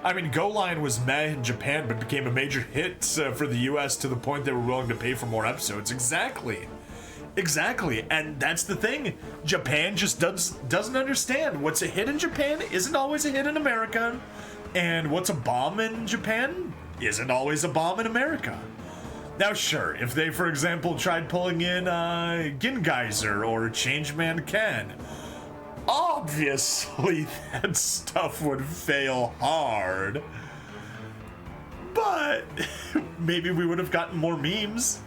I mean, Go Line was meh in Japan, but became a major hit for the US to the point they were willing to pay for more episodes. Exactly, and that's the thing. Japan just doesn't understand. What's a hit in Japan isn't always a hit in America, and what's a bomb in Japan isn't always a bomb in America. Now, sure, if they, for example, tried pulling in Gingeyser or Changeman Ken, obviously that stuff would fail hard. But maybe we would have gotten more memes.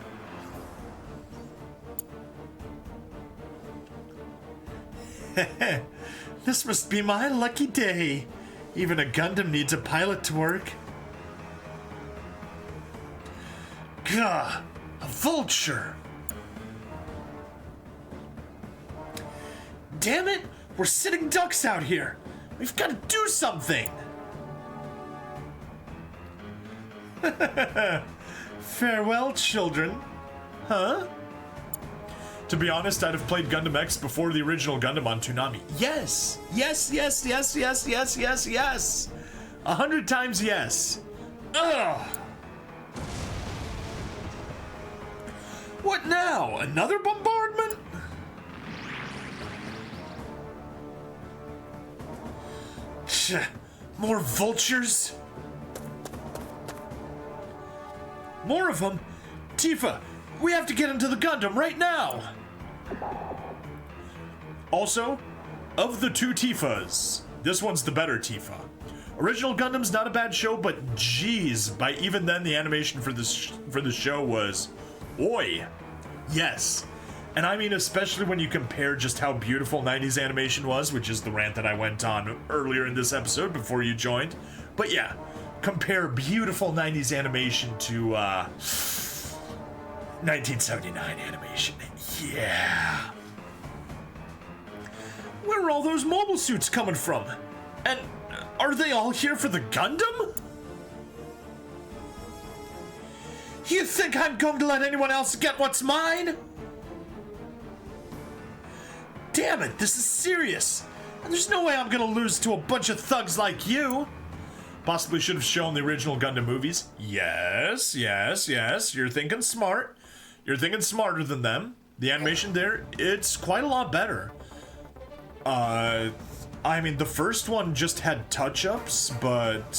This must be my lucky day. Even a Gundam needs a pilot to work. Gah, a vulture. Damn it, we're sitting ducks out here. We've got to do something. Farewell, children. Huh? To be honest, I'd have played Gundam X before the original Gundam on Toonami. Yes! 100 times yes. Ugh! What now? Another bombardment? More vultures? More of them? Tifa, We have to get into the Gundam right now! Also, of the two Tifas, this one's the better Tifa. Original Gundam's not a bad show, but geez, by even then the animation for the show was, oi, yes. And I mean especially when you compare just how beautiful 90s animation was, which is the rant that I went on earlier in this episode before you joined. But yeah, compare beautiful 90s animation to 1979 animation. Yeah. Where are all those mobile suits coming from? And are they all here for the Gundam? You think I'm going to let anyone else get what's mine? Damn it, this is serious. And there's no way I'm gonna lose to a bunch of thugs like you. Possibly should have shown the original Gundam movies. Yes, yes, yes. You're thinking smart. You're thinking smarter than them. The animation there, it's quite a lot better. I mean, the first one just had touch-ups, but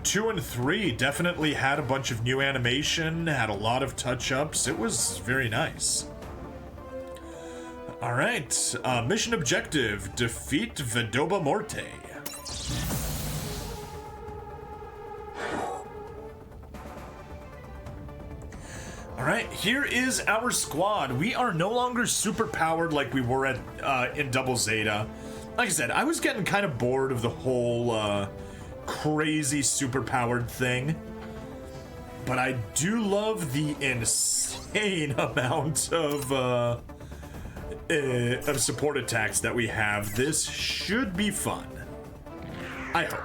2 and 3 definitely had a bunch of new animation, had a lot of touch-ups. It was very nice. Alright, mission objective, defeat Vidoba Morte. Alright, here is our squad. We are no longer super powered like we were at in Double Zeta. Like I said, I was getting kind of bored of the whole crazy super powered thing. But I do love the insane amount of support attacks that we have. This should be fun. I hope.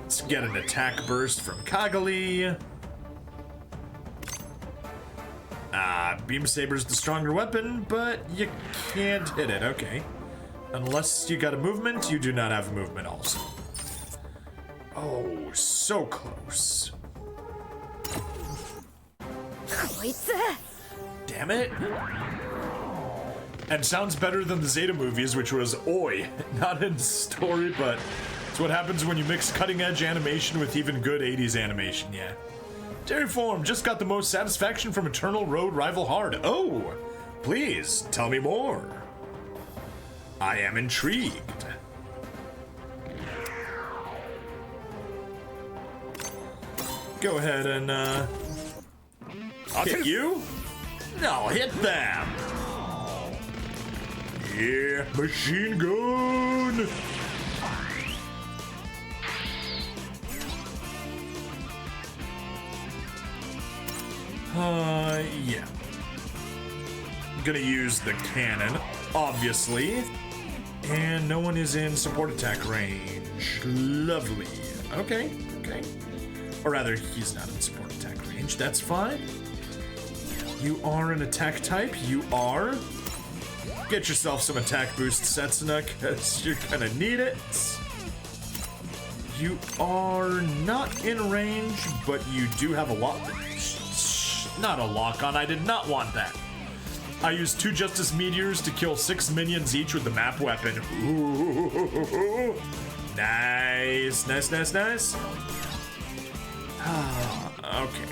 Let's get an attack burst from Kagali. Beam Saber's the stronger weapon, but you can't hit it. Okay. Unless you got a movement, you do not have a movement also. Oh, so close. Damn it. And sounds better than the Zeta movies, which was oi. Not in story, but it's what happens when you mix cutting-edge animation with even good 80s animation, yeah. Terryform just got the most satisfaction from Eternal Road Rival Hard. Oh, please tell me more. I am intrigued. Go ahead and hit you? No, hit them. Yeah, machine gun. Yeah. I'm gonna use the cannon, obviously. And no one is in support attack range. Lovely. Okay, okay. Or rather, he's not in support attack range. That's fine. You are an attack type. You are. Get yourself some attack boost, Setsuna, because you're gonna need it. You are not in range, but you do have a lock. Not a lock on. I did not want that. I used 2 Justice Meteors to kill 6 minions each with the map weapon. Ooh. Nice, nice, nice, nice. Okay.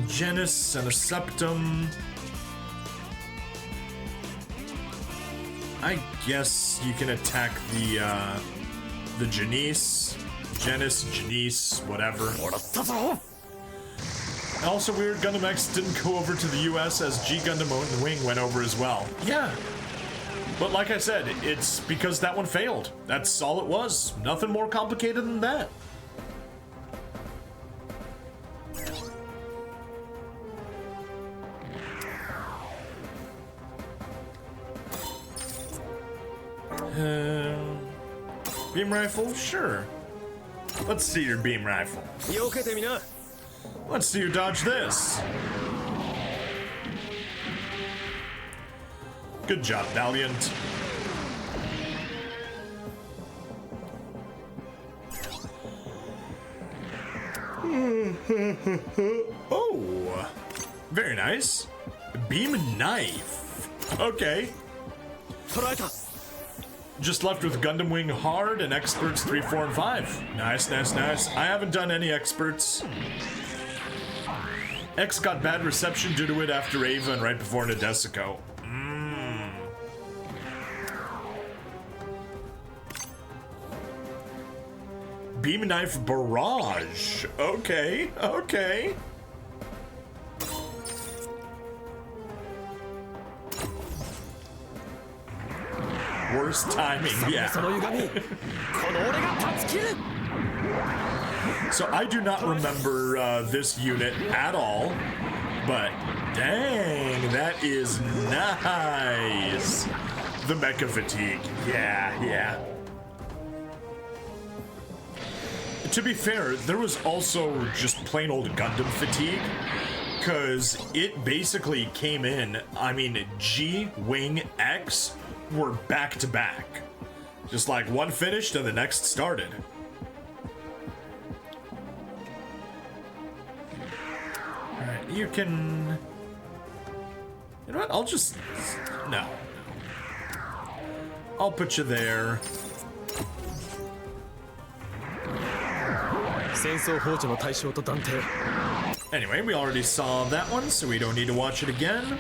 Genis and a Septum. I guess you can attack the Janice. Genis, Janice, whatever. Also weird, Gundam X didn't go over to the US as G Gundam Wing went over as well. Yeah. But like I said, it's because that one failed. That's all it was. Nothing more complicated than that. Beam rifle? Sure. Let's see your beam rifle. Let's see you dodge this. Good job, Valiant. Oh, very nice. Beam knife. Okay. Just left with Gundam Wing Hard and Experts 3, 4, and 5. Nice, nice, nice. I haven't done any Experts. X got bad reception due to it after Ava and right before Nadesico. Beam Knife Barrage. Okay, okay. Worst timing, yeah. So I do not remember this unit at all, but dang, that is nice. The Mecha Fatigue, yeah, yeah. To be fair, there was also just plain old Gundam Fatigue, because it basically came in, I mean, G, Wing, X were back to back. Just like one finished and the next started. Alright, you can... You know what, I'll just... No. I'll put you there. Anyway, we already saw that one, so we don't need to watch it again.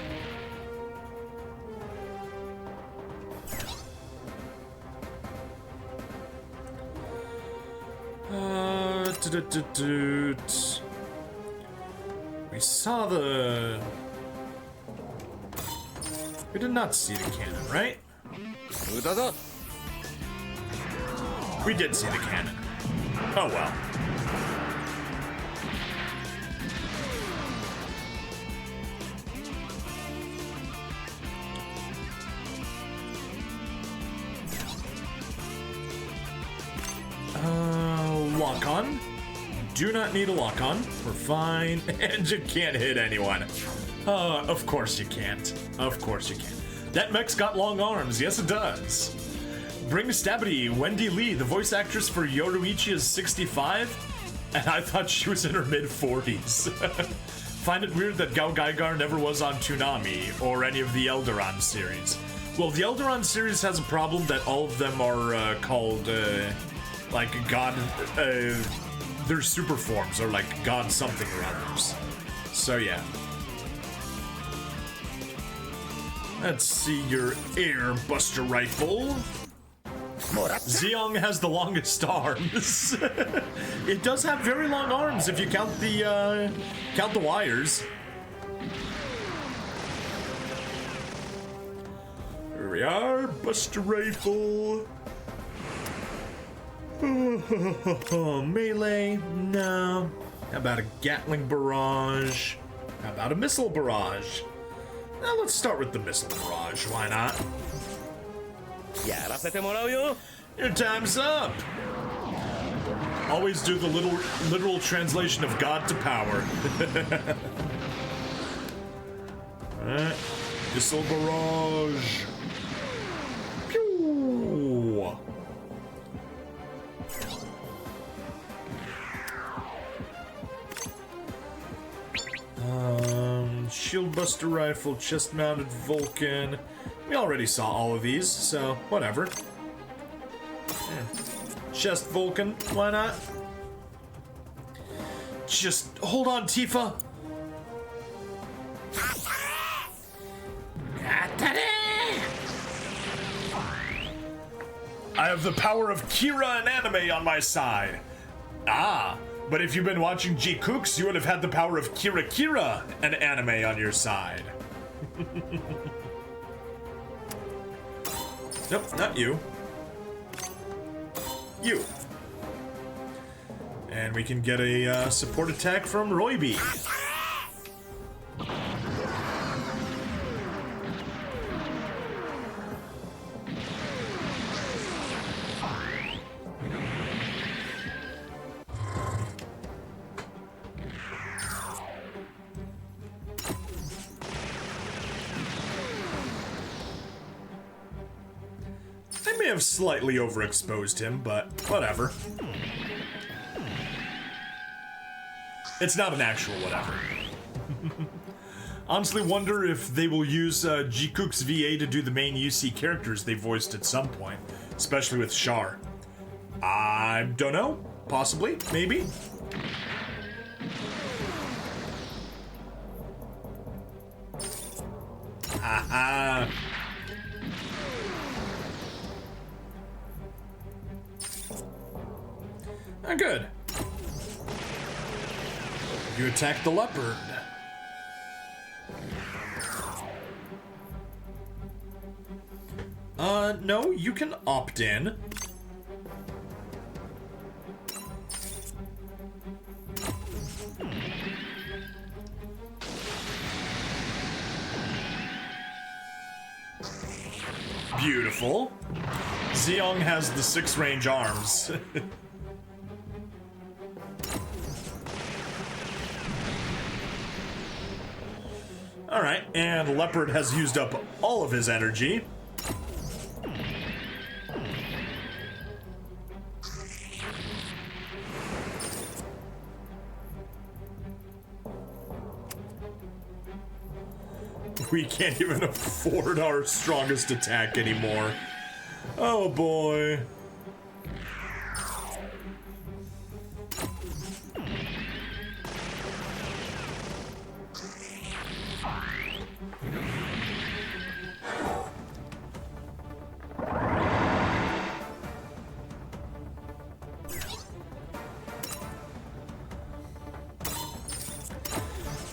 We saw the... We did not see the cannon, right? We did see the cannon. Oh well. Lock on. Do not need a lock on. We're fine. And you can't hit anyone. Of course you can't. Of course you can't. That mech's got long arms. Yes, it does. Bring Stabity. Wendy Lee, the voice actress for Yoruichi, is 65, and I thought she was in her mid-40s. Find it weird that Gao Gaigar never was on Toonami or any of the Eldoron series. Well, the Eldoron series has a problem that all of them are called, like God, their super forms are like God something or others. So yeah. Let's see your air buster rifle. Zeong has the longest arms. It does have very long arms if you count the wires. Here we are, buster rifle. Melee, no. How about a Gatling barrage? How about a missile barrage? Now let's start with the missile barrage, why not? Your time's up! Always do the literal translation of God to power. Alright, missile barrage. Pew! Shield buster rifle, chest mounted Vulcan. We already saw all of these, so whatever. Yeah. Chest Vulcan, why not? Just hold on, Tifa. I have the power of Kira and anime on my side. Ah. But if you've been watching G-Kooks, you would have had the power of Kira and anime on your side. Nope, not you. You. And we can get a support attack from Royby. Have slightly overexposed him, but whatever. It's not an actual whatever. Honestly wonder if they will use G-Cook's VA to do the main UC characters they voiced at some point. especially with Char. I don't know. Possibly. Maybe. Haha. Ah, good. You attack the leopard. No, you can opt in. Beautiful. Zeong has the 6-range arms. Alright, and Leopard has used up all of his energy. We can't even afford our strongest attack anymore. Oh boy.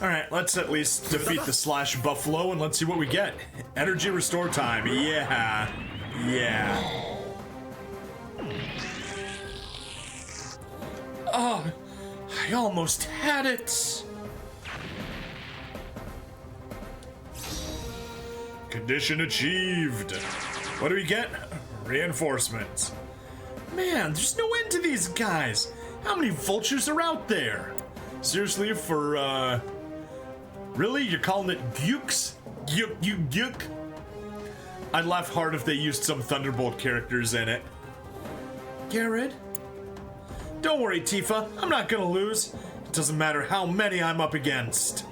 Alright, let's at least defeat the Slash Buffalo and let's see what we get. Energy restore time. Yeah. Yeah. Oh, I almost had it. Condition achieved. What do we get? Reinforcements. Man, there's no end to these guys. How many vultures are out there? Seriously, for, really? You're calling it Gukes? Guk? I'd laugh hard if they used some Thunderbolt characters in it. Garrett? Don't worry, Tifa. I'm not gonna lose. It doesn't matter how many I'm up against.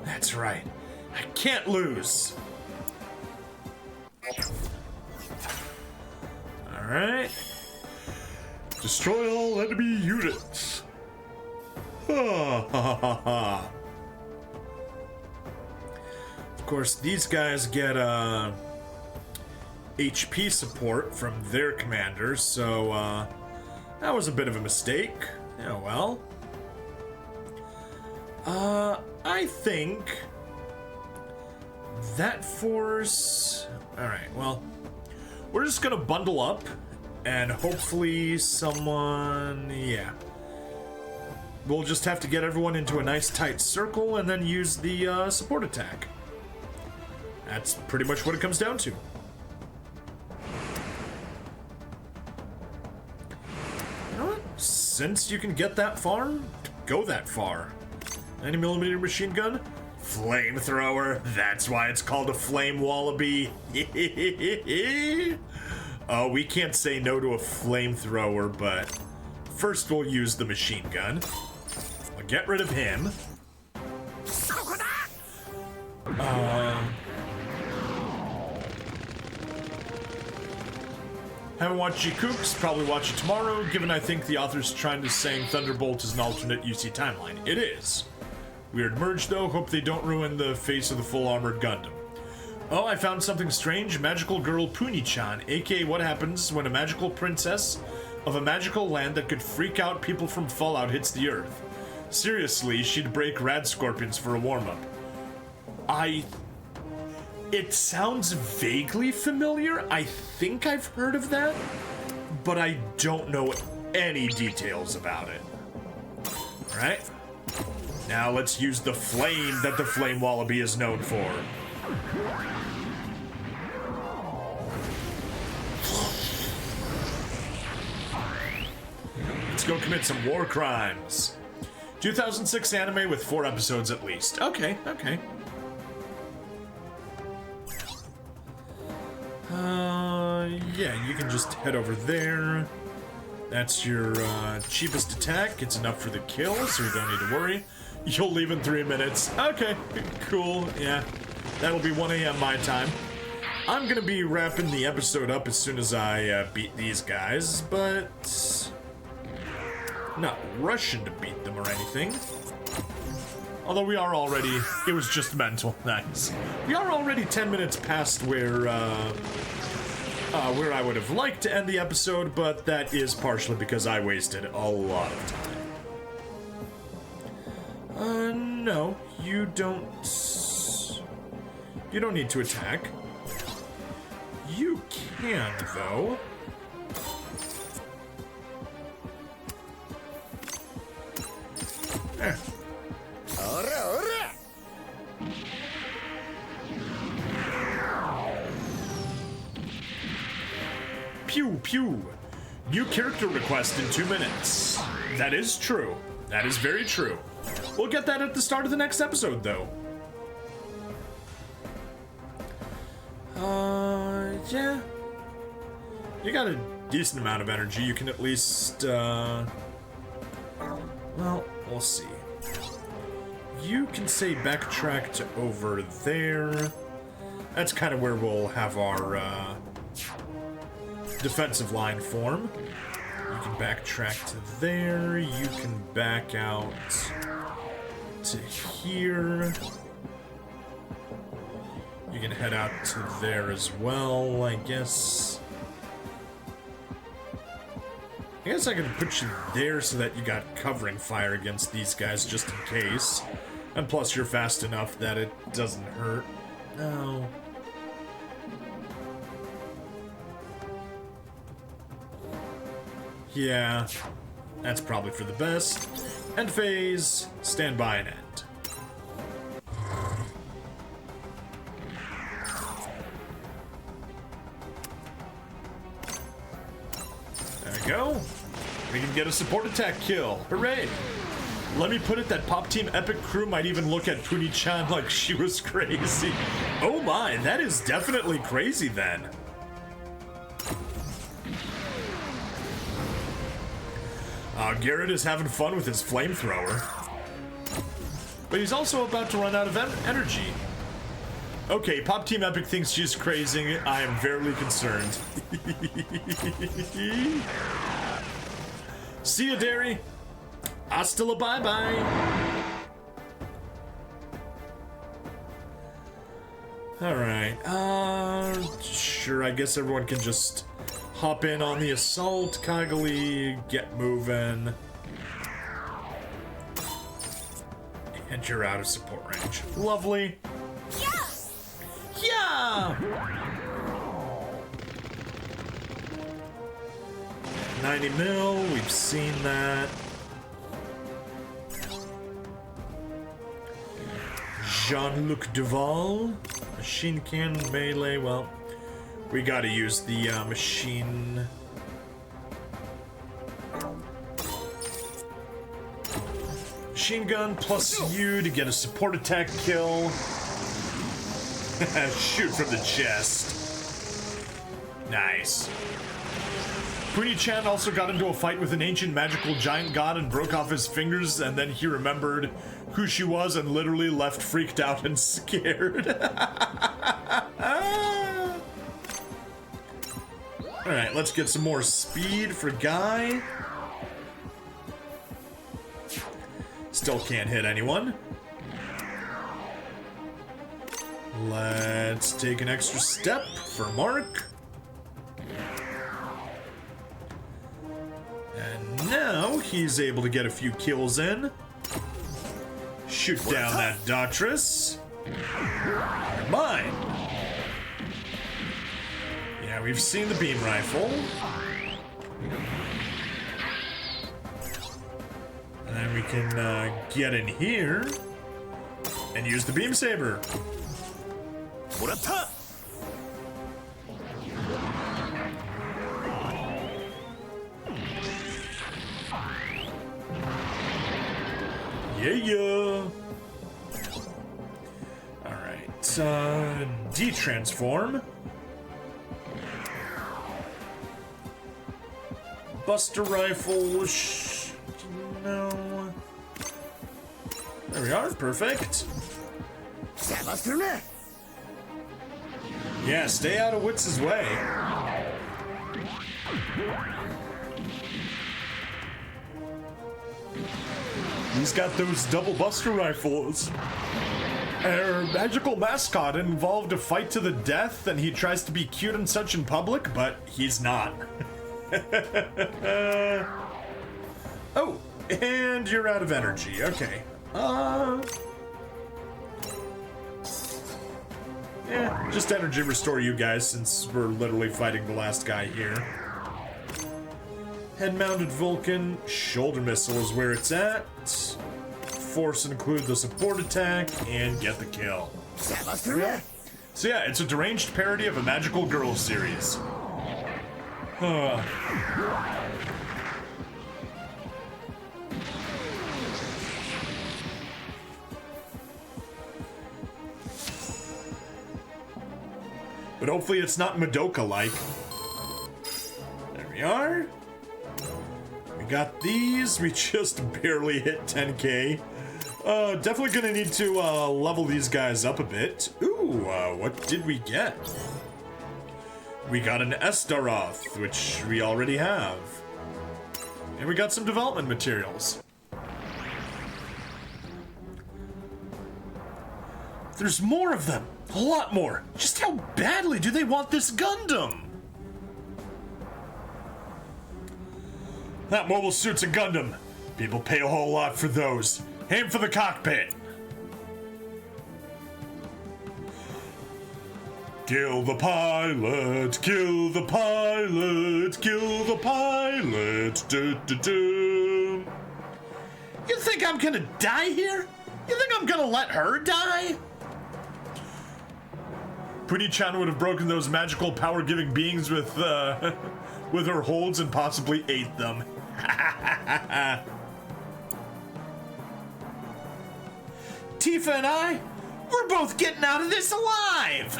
That's right. I can't lose. Alright. Destroy all enemy units. Ha ha ha ha. Of course, these guys get HP support from their commanders, so that was a bit of a mistake. Yeah, well. I think that force. Alright, well, we're just gonna bundle up and hopefully someone. Yeah. We'll just have to get everyone into a nice tight circle and then use the support attack. That's pretty much what it comes down to. You know what? Since you can get that far, go that far. 90mm machine gun? Flamethrower. That's why it's called a flame wallaby. Oh, we can't say no to a flamethrower, but first we'll use the machine gun. I'll get rid of him. Haven't watched G-Kooks, probably watch it tomorrow, given I think the author's trying to saying Thunderbolt is an alternate UC timeline. It is. Weird merge though, hope they don't ruin the face of the full armored Gundam. Oh, I found something strange. Magical girl Puni-chan, aka what happens when a magical princess of a magical land that could freak out people from Fallout hits the earth. Seriously, she'd break rad scorpions for a warm-up. It sounds vaguely familiar. I think I've heard of that, but I don't know any details about it. Alright. Now let's use the flame that the Flame Wallaby is known for. Let's go commit some war crimes. 2006 anime with 4 episodes at least. Okay, okay. Yeah, you can just head over there. That's your cheapest attack. It's enough for the kill, so you don't need to worry. You'll leave in 3 minutes. Okay, cool, yeah. That'll be 1 a.m. my time. I'm gonna be wrapping the episode up as soon as I beat these guys, but not rushing to beat them or anything. Although we are already, it was just mental, nice. We are already 10 minutes past where I would have liked to end the episode, but that is partially because I wasted a lot of time. No, you don't need to attack. You can, though. There. Pew pew. New character request in 2 minutes. That is true. That is very true. We'll get that at the start of the next episode, though. Yeah. You got a decent amount of energy. You can at least, well, we'll see. You can say backtrack to over there. That's kind of where we'll have our, defensive line form. You can backtrack to there. You can back out to here. You can head out to there as well, I guess. I guess I can put you there so that you got covering fire against these guys just in case. And plus you're fast enough that it doesn't hurt. No. Yeah, that's probably for the best. End phase, stand by and end. There we go. We can get a support attack kill. Hooray! Let me put it that Pop Team Epic crew might even look at Puni-chan like she was crazy. Oh my, that is definitely crazy then. Garrett is having fun with his flamethrower. But he's also about to run out of energy. Okay, Pop Team Epic thinks she's crazy. I am very concerned. See ya, Derry. Hasta la bye-bye. Alright, sure, I guess everyone can just hop in on the assault, Kagali, get moving. And you're out of support range. Lovely. Yeah! Yeah! 90 mil, we've seen that. Jean-Luc Duval, machine cannon, melee, well, we gotta use the machine. Machine gun plus you to get a support attack kill. Shoot from the chest. Nice. Puni-chan also got into a fight with an ancient magical giant god and broke off his fingers, and then he remembered who she was and literally left freaked out and scared. Alright, let's get some more speed for Guy. Still can't hit anyone. Let's take an extra step for Mark. And now he's able to get a few kills in. Shoot down that Daughters. You're mine. Yeah, we've seen the beam rifle. And then we can get in here and use the beam saber. Yeah. Alright, de-transform. Buster rifle, no. There we are, perfect. Yeah, stay out of Witz's way. He's got those double buster rifles. Our magical mascot involved a fight to the death, and he tries to be cute and such in public, but he's not. Oh, and you're out of energy. Okay. Yeah, just energy restore you guys since we're literally fighting the last guy here. Head-mounted Vulcan, shoulder missile is where it's at. Force include the support attack and get the kill. So yeah, it's a deranged parody of a Magical Girl series. But hopefully it's not Madoka-like. There we are. We got these. We just barely hit 10k. Definitely gonna need to level these guys up a bit. Ooh, what did we get? We got an Estaroth, which we already have. And we got some development materials. There's more of them. A lot more. Just how badly do they want this Gundam? That mobile suit's a Gundam. People pay a whole lot for those. Aim for the cockpit. Kill the pilot, kill the pilot, kill the pilot. Do, do, do. You think I'm gonna die here? You think I'm gonna let her die? Puni-chan would have broken those magical power-giving beings with with her holds and possibly ate them. Tifa and I, we're both getting out of this alive!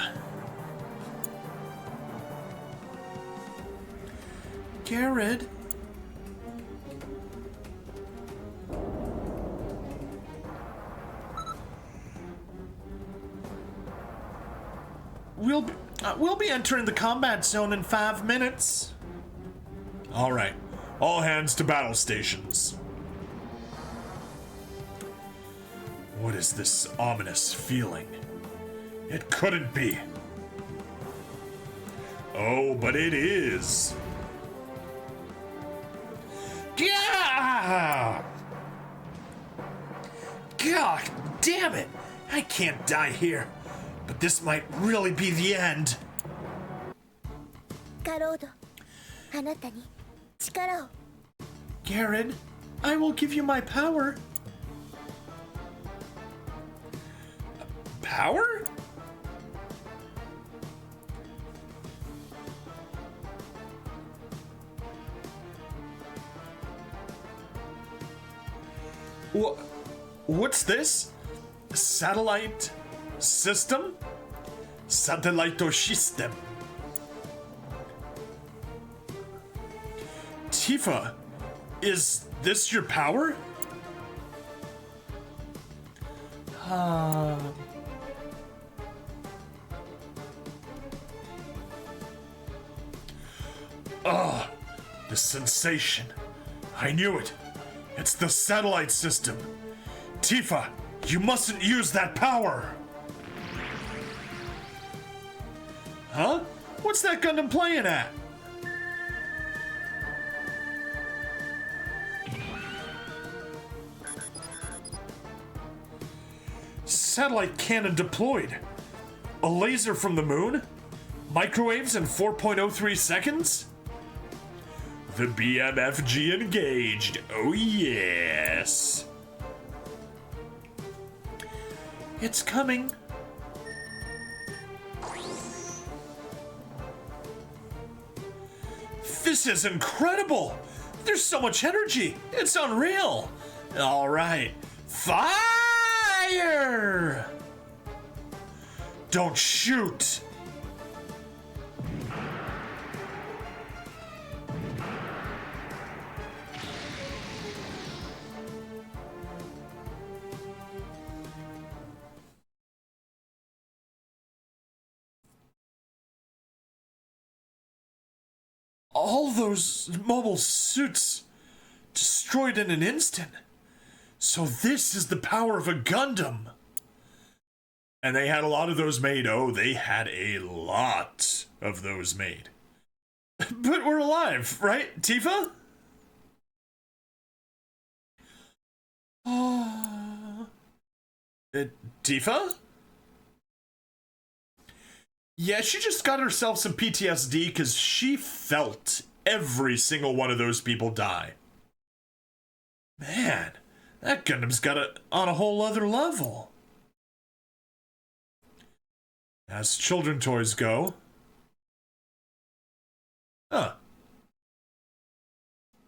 Garrett? We'll be entering the combat zone in 5 minutes. All right, all hands to battle stations. What is this ominous feeling? It couldn't be. Oh, but it is. Gah! God damn it! I can't die here. But this might really be the end. Garen, I will give you my power. Power? What's this? Satellite system? Satellite system. Tifa, is this your power? The sensation. I knew it. It's the satellite system. Tifa, you mustn't use that power. Huh? What's that Gundam playing at? Satellite cannon deployed. A laser from the moon? Microwaves in 4.03 seconds? The BMFG engaged. Oh yes. It's coming. This is incredible! There's so much energy! It's unreal! Alright, fire! Don't shoot! all those mobile suits destroyed in an instant. So this is the power of a Gundam. And they had a lot of those made. Oh, they had a lot of those made. But we're alive, right, Tifa? Tifa? Yeah, she just got herself some PTSD because she felt every single one of those people die. Man, that Gundam's got it on a whole other level. As children toys go. Huh.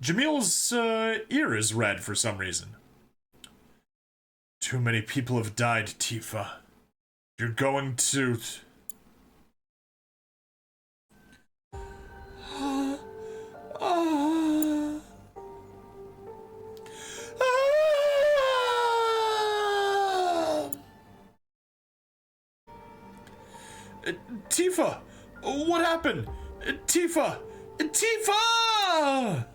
Jamil's ear is red for some reason. Too many people have died, Tifa. You're going to... Tifa! What happened? Tifa! Tifa!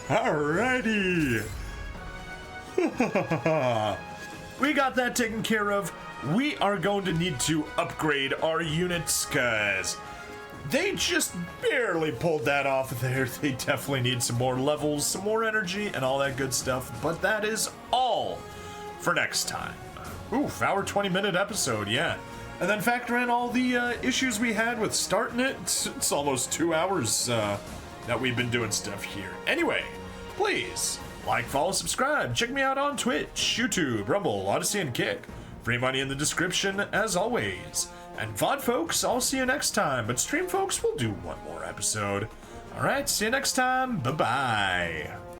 Alrighty! We got that taken care of. We are going to need to upgrade our units because they just barely pulled that off there. They definitely need some more levels, some more energy, and all that good stuff. But that is all for next time. Oof, hour 20-minute episode, yeah. And then factor in all the issues we had with starting it. It's almost 2 hours that we've been doing stuff here. Anyway, please like, follow, subscribe. Check me out on Twitch, YouTube, Rumble, Odyssey, and Kick. Free money in the description, as always. And VOD folks, I'll see you next time. But stream folks, we'll do one more episode. Alright, see you next time. Bye-bye.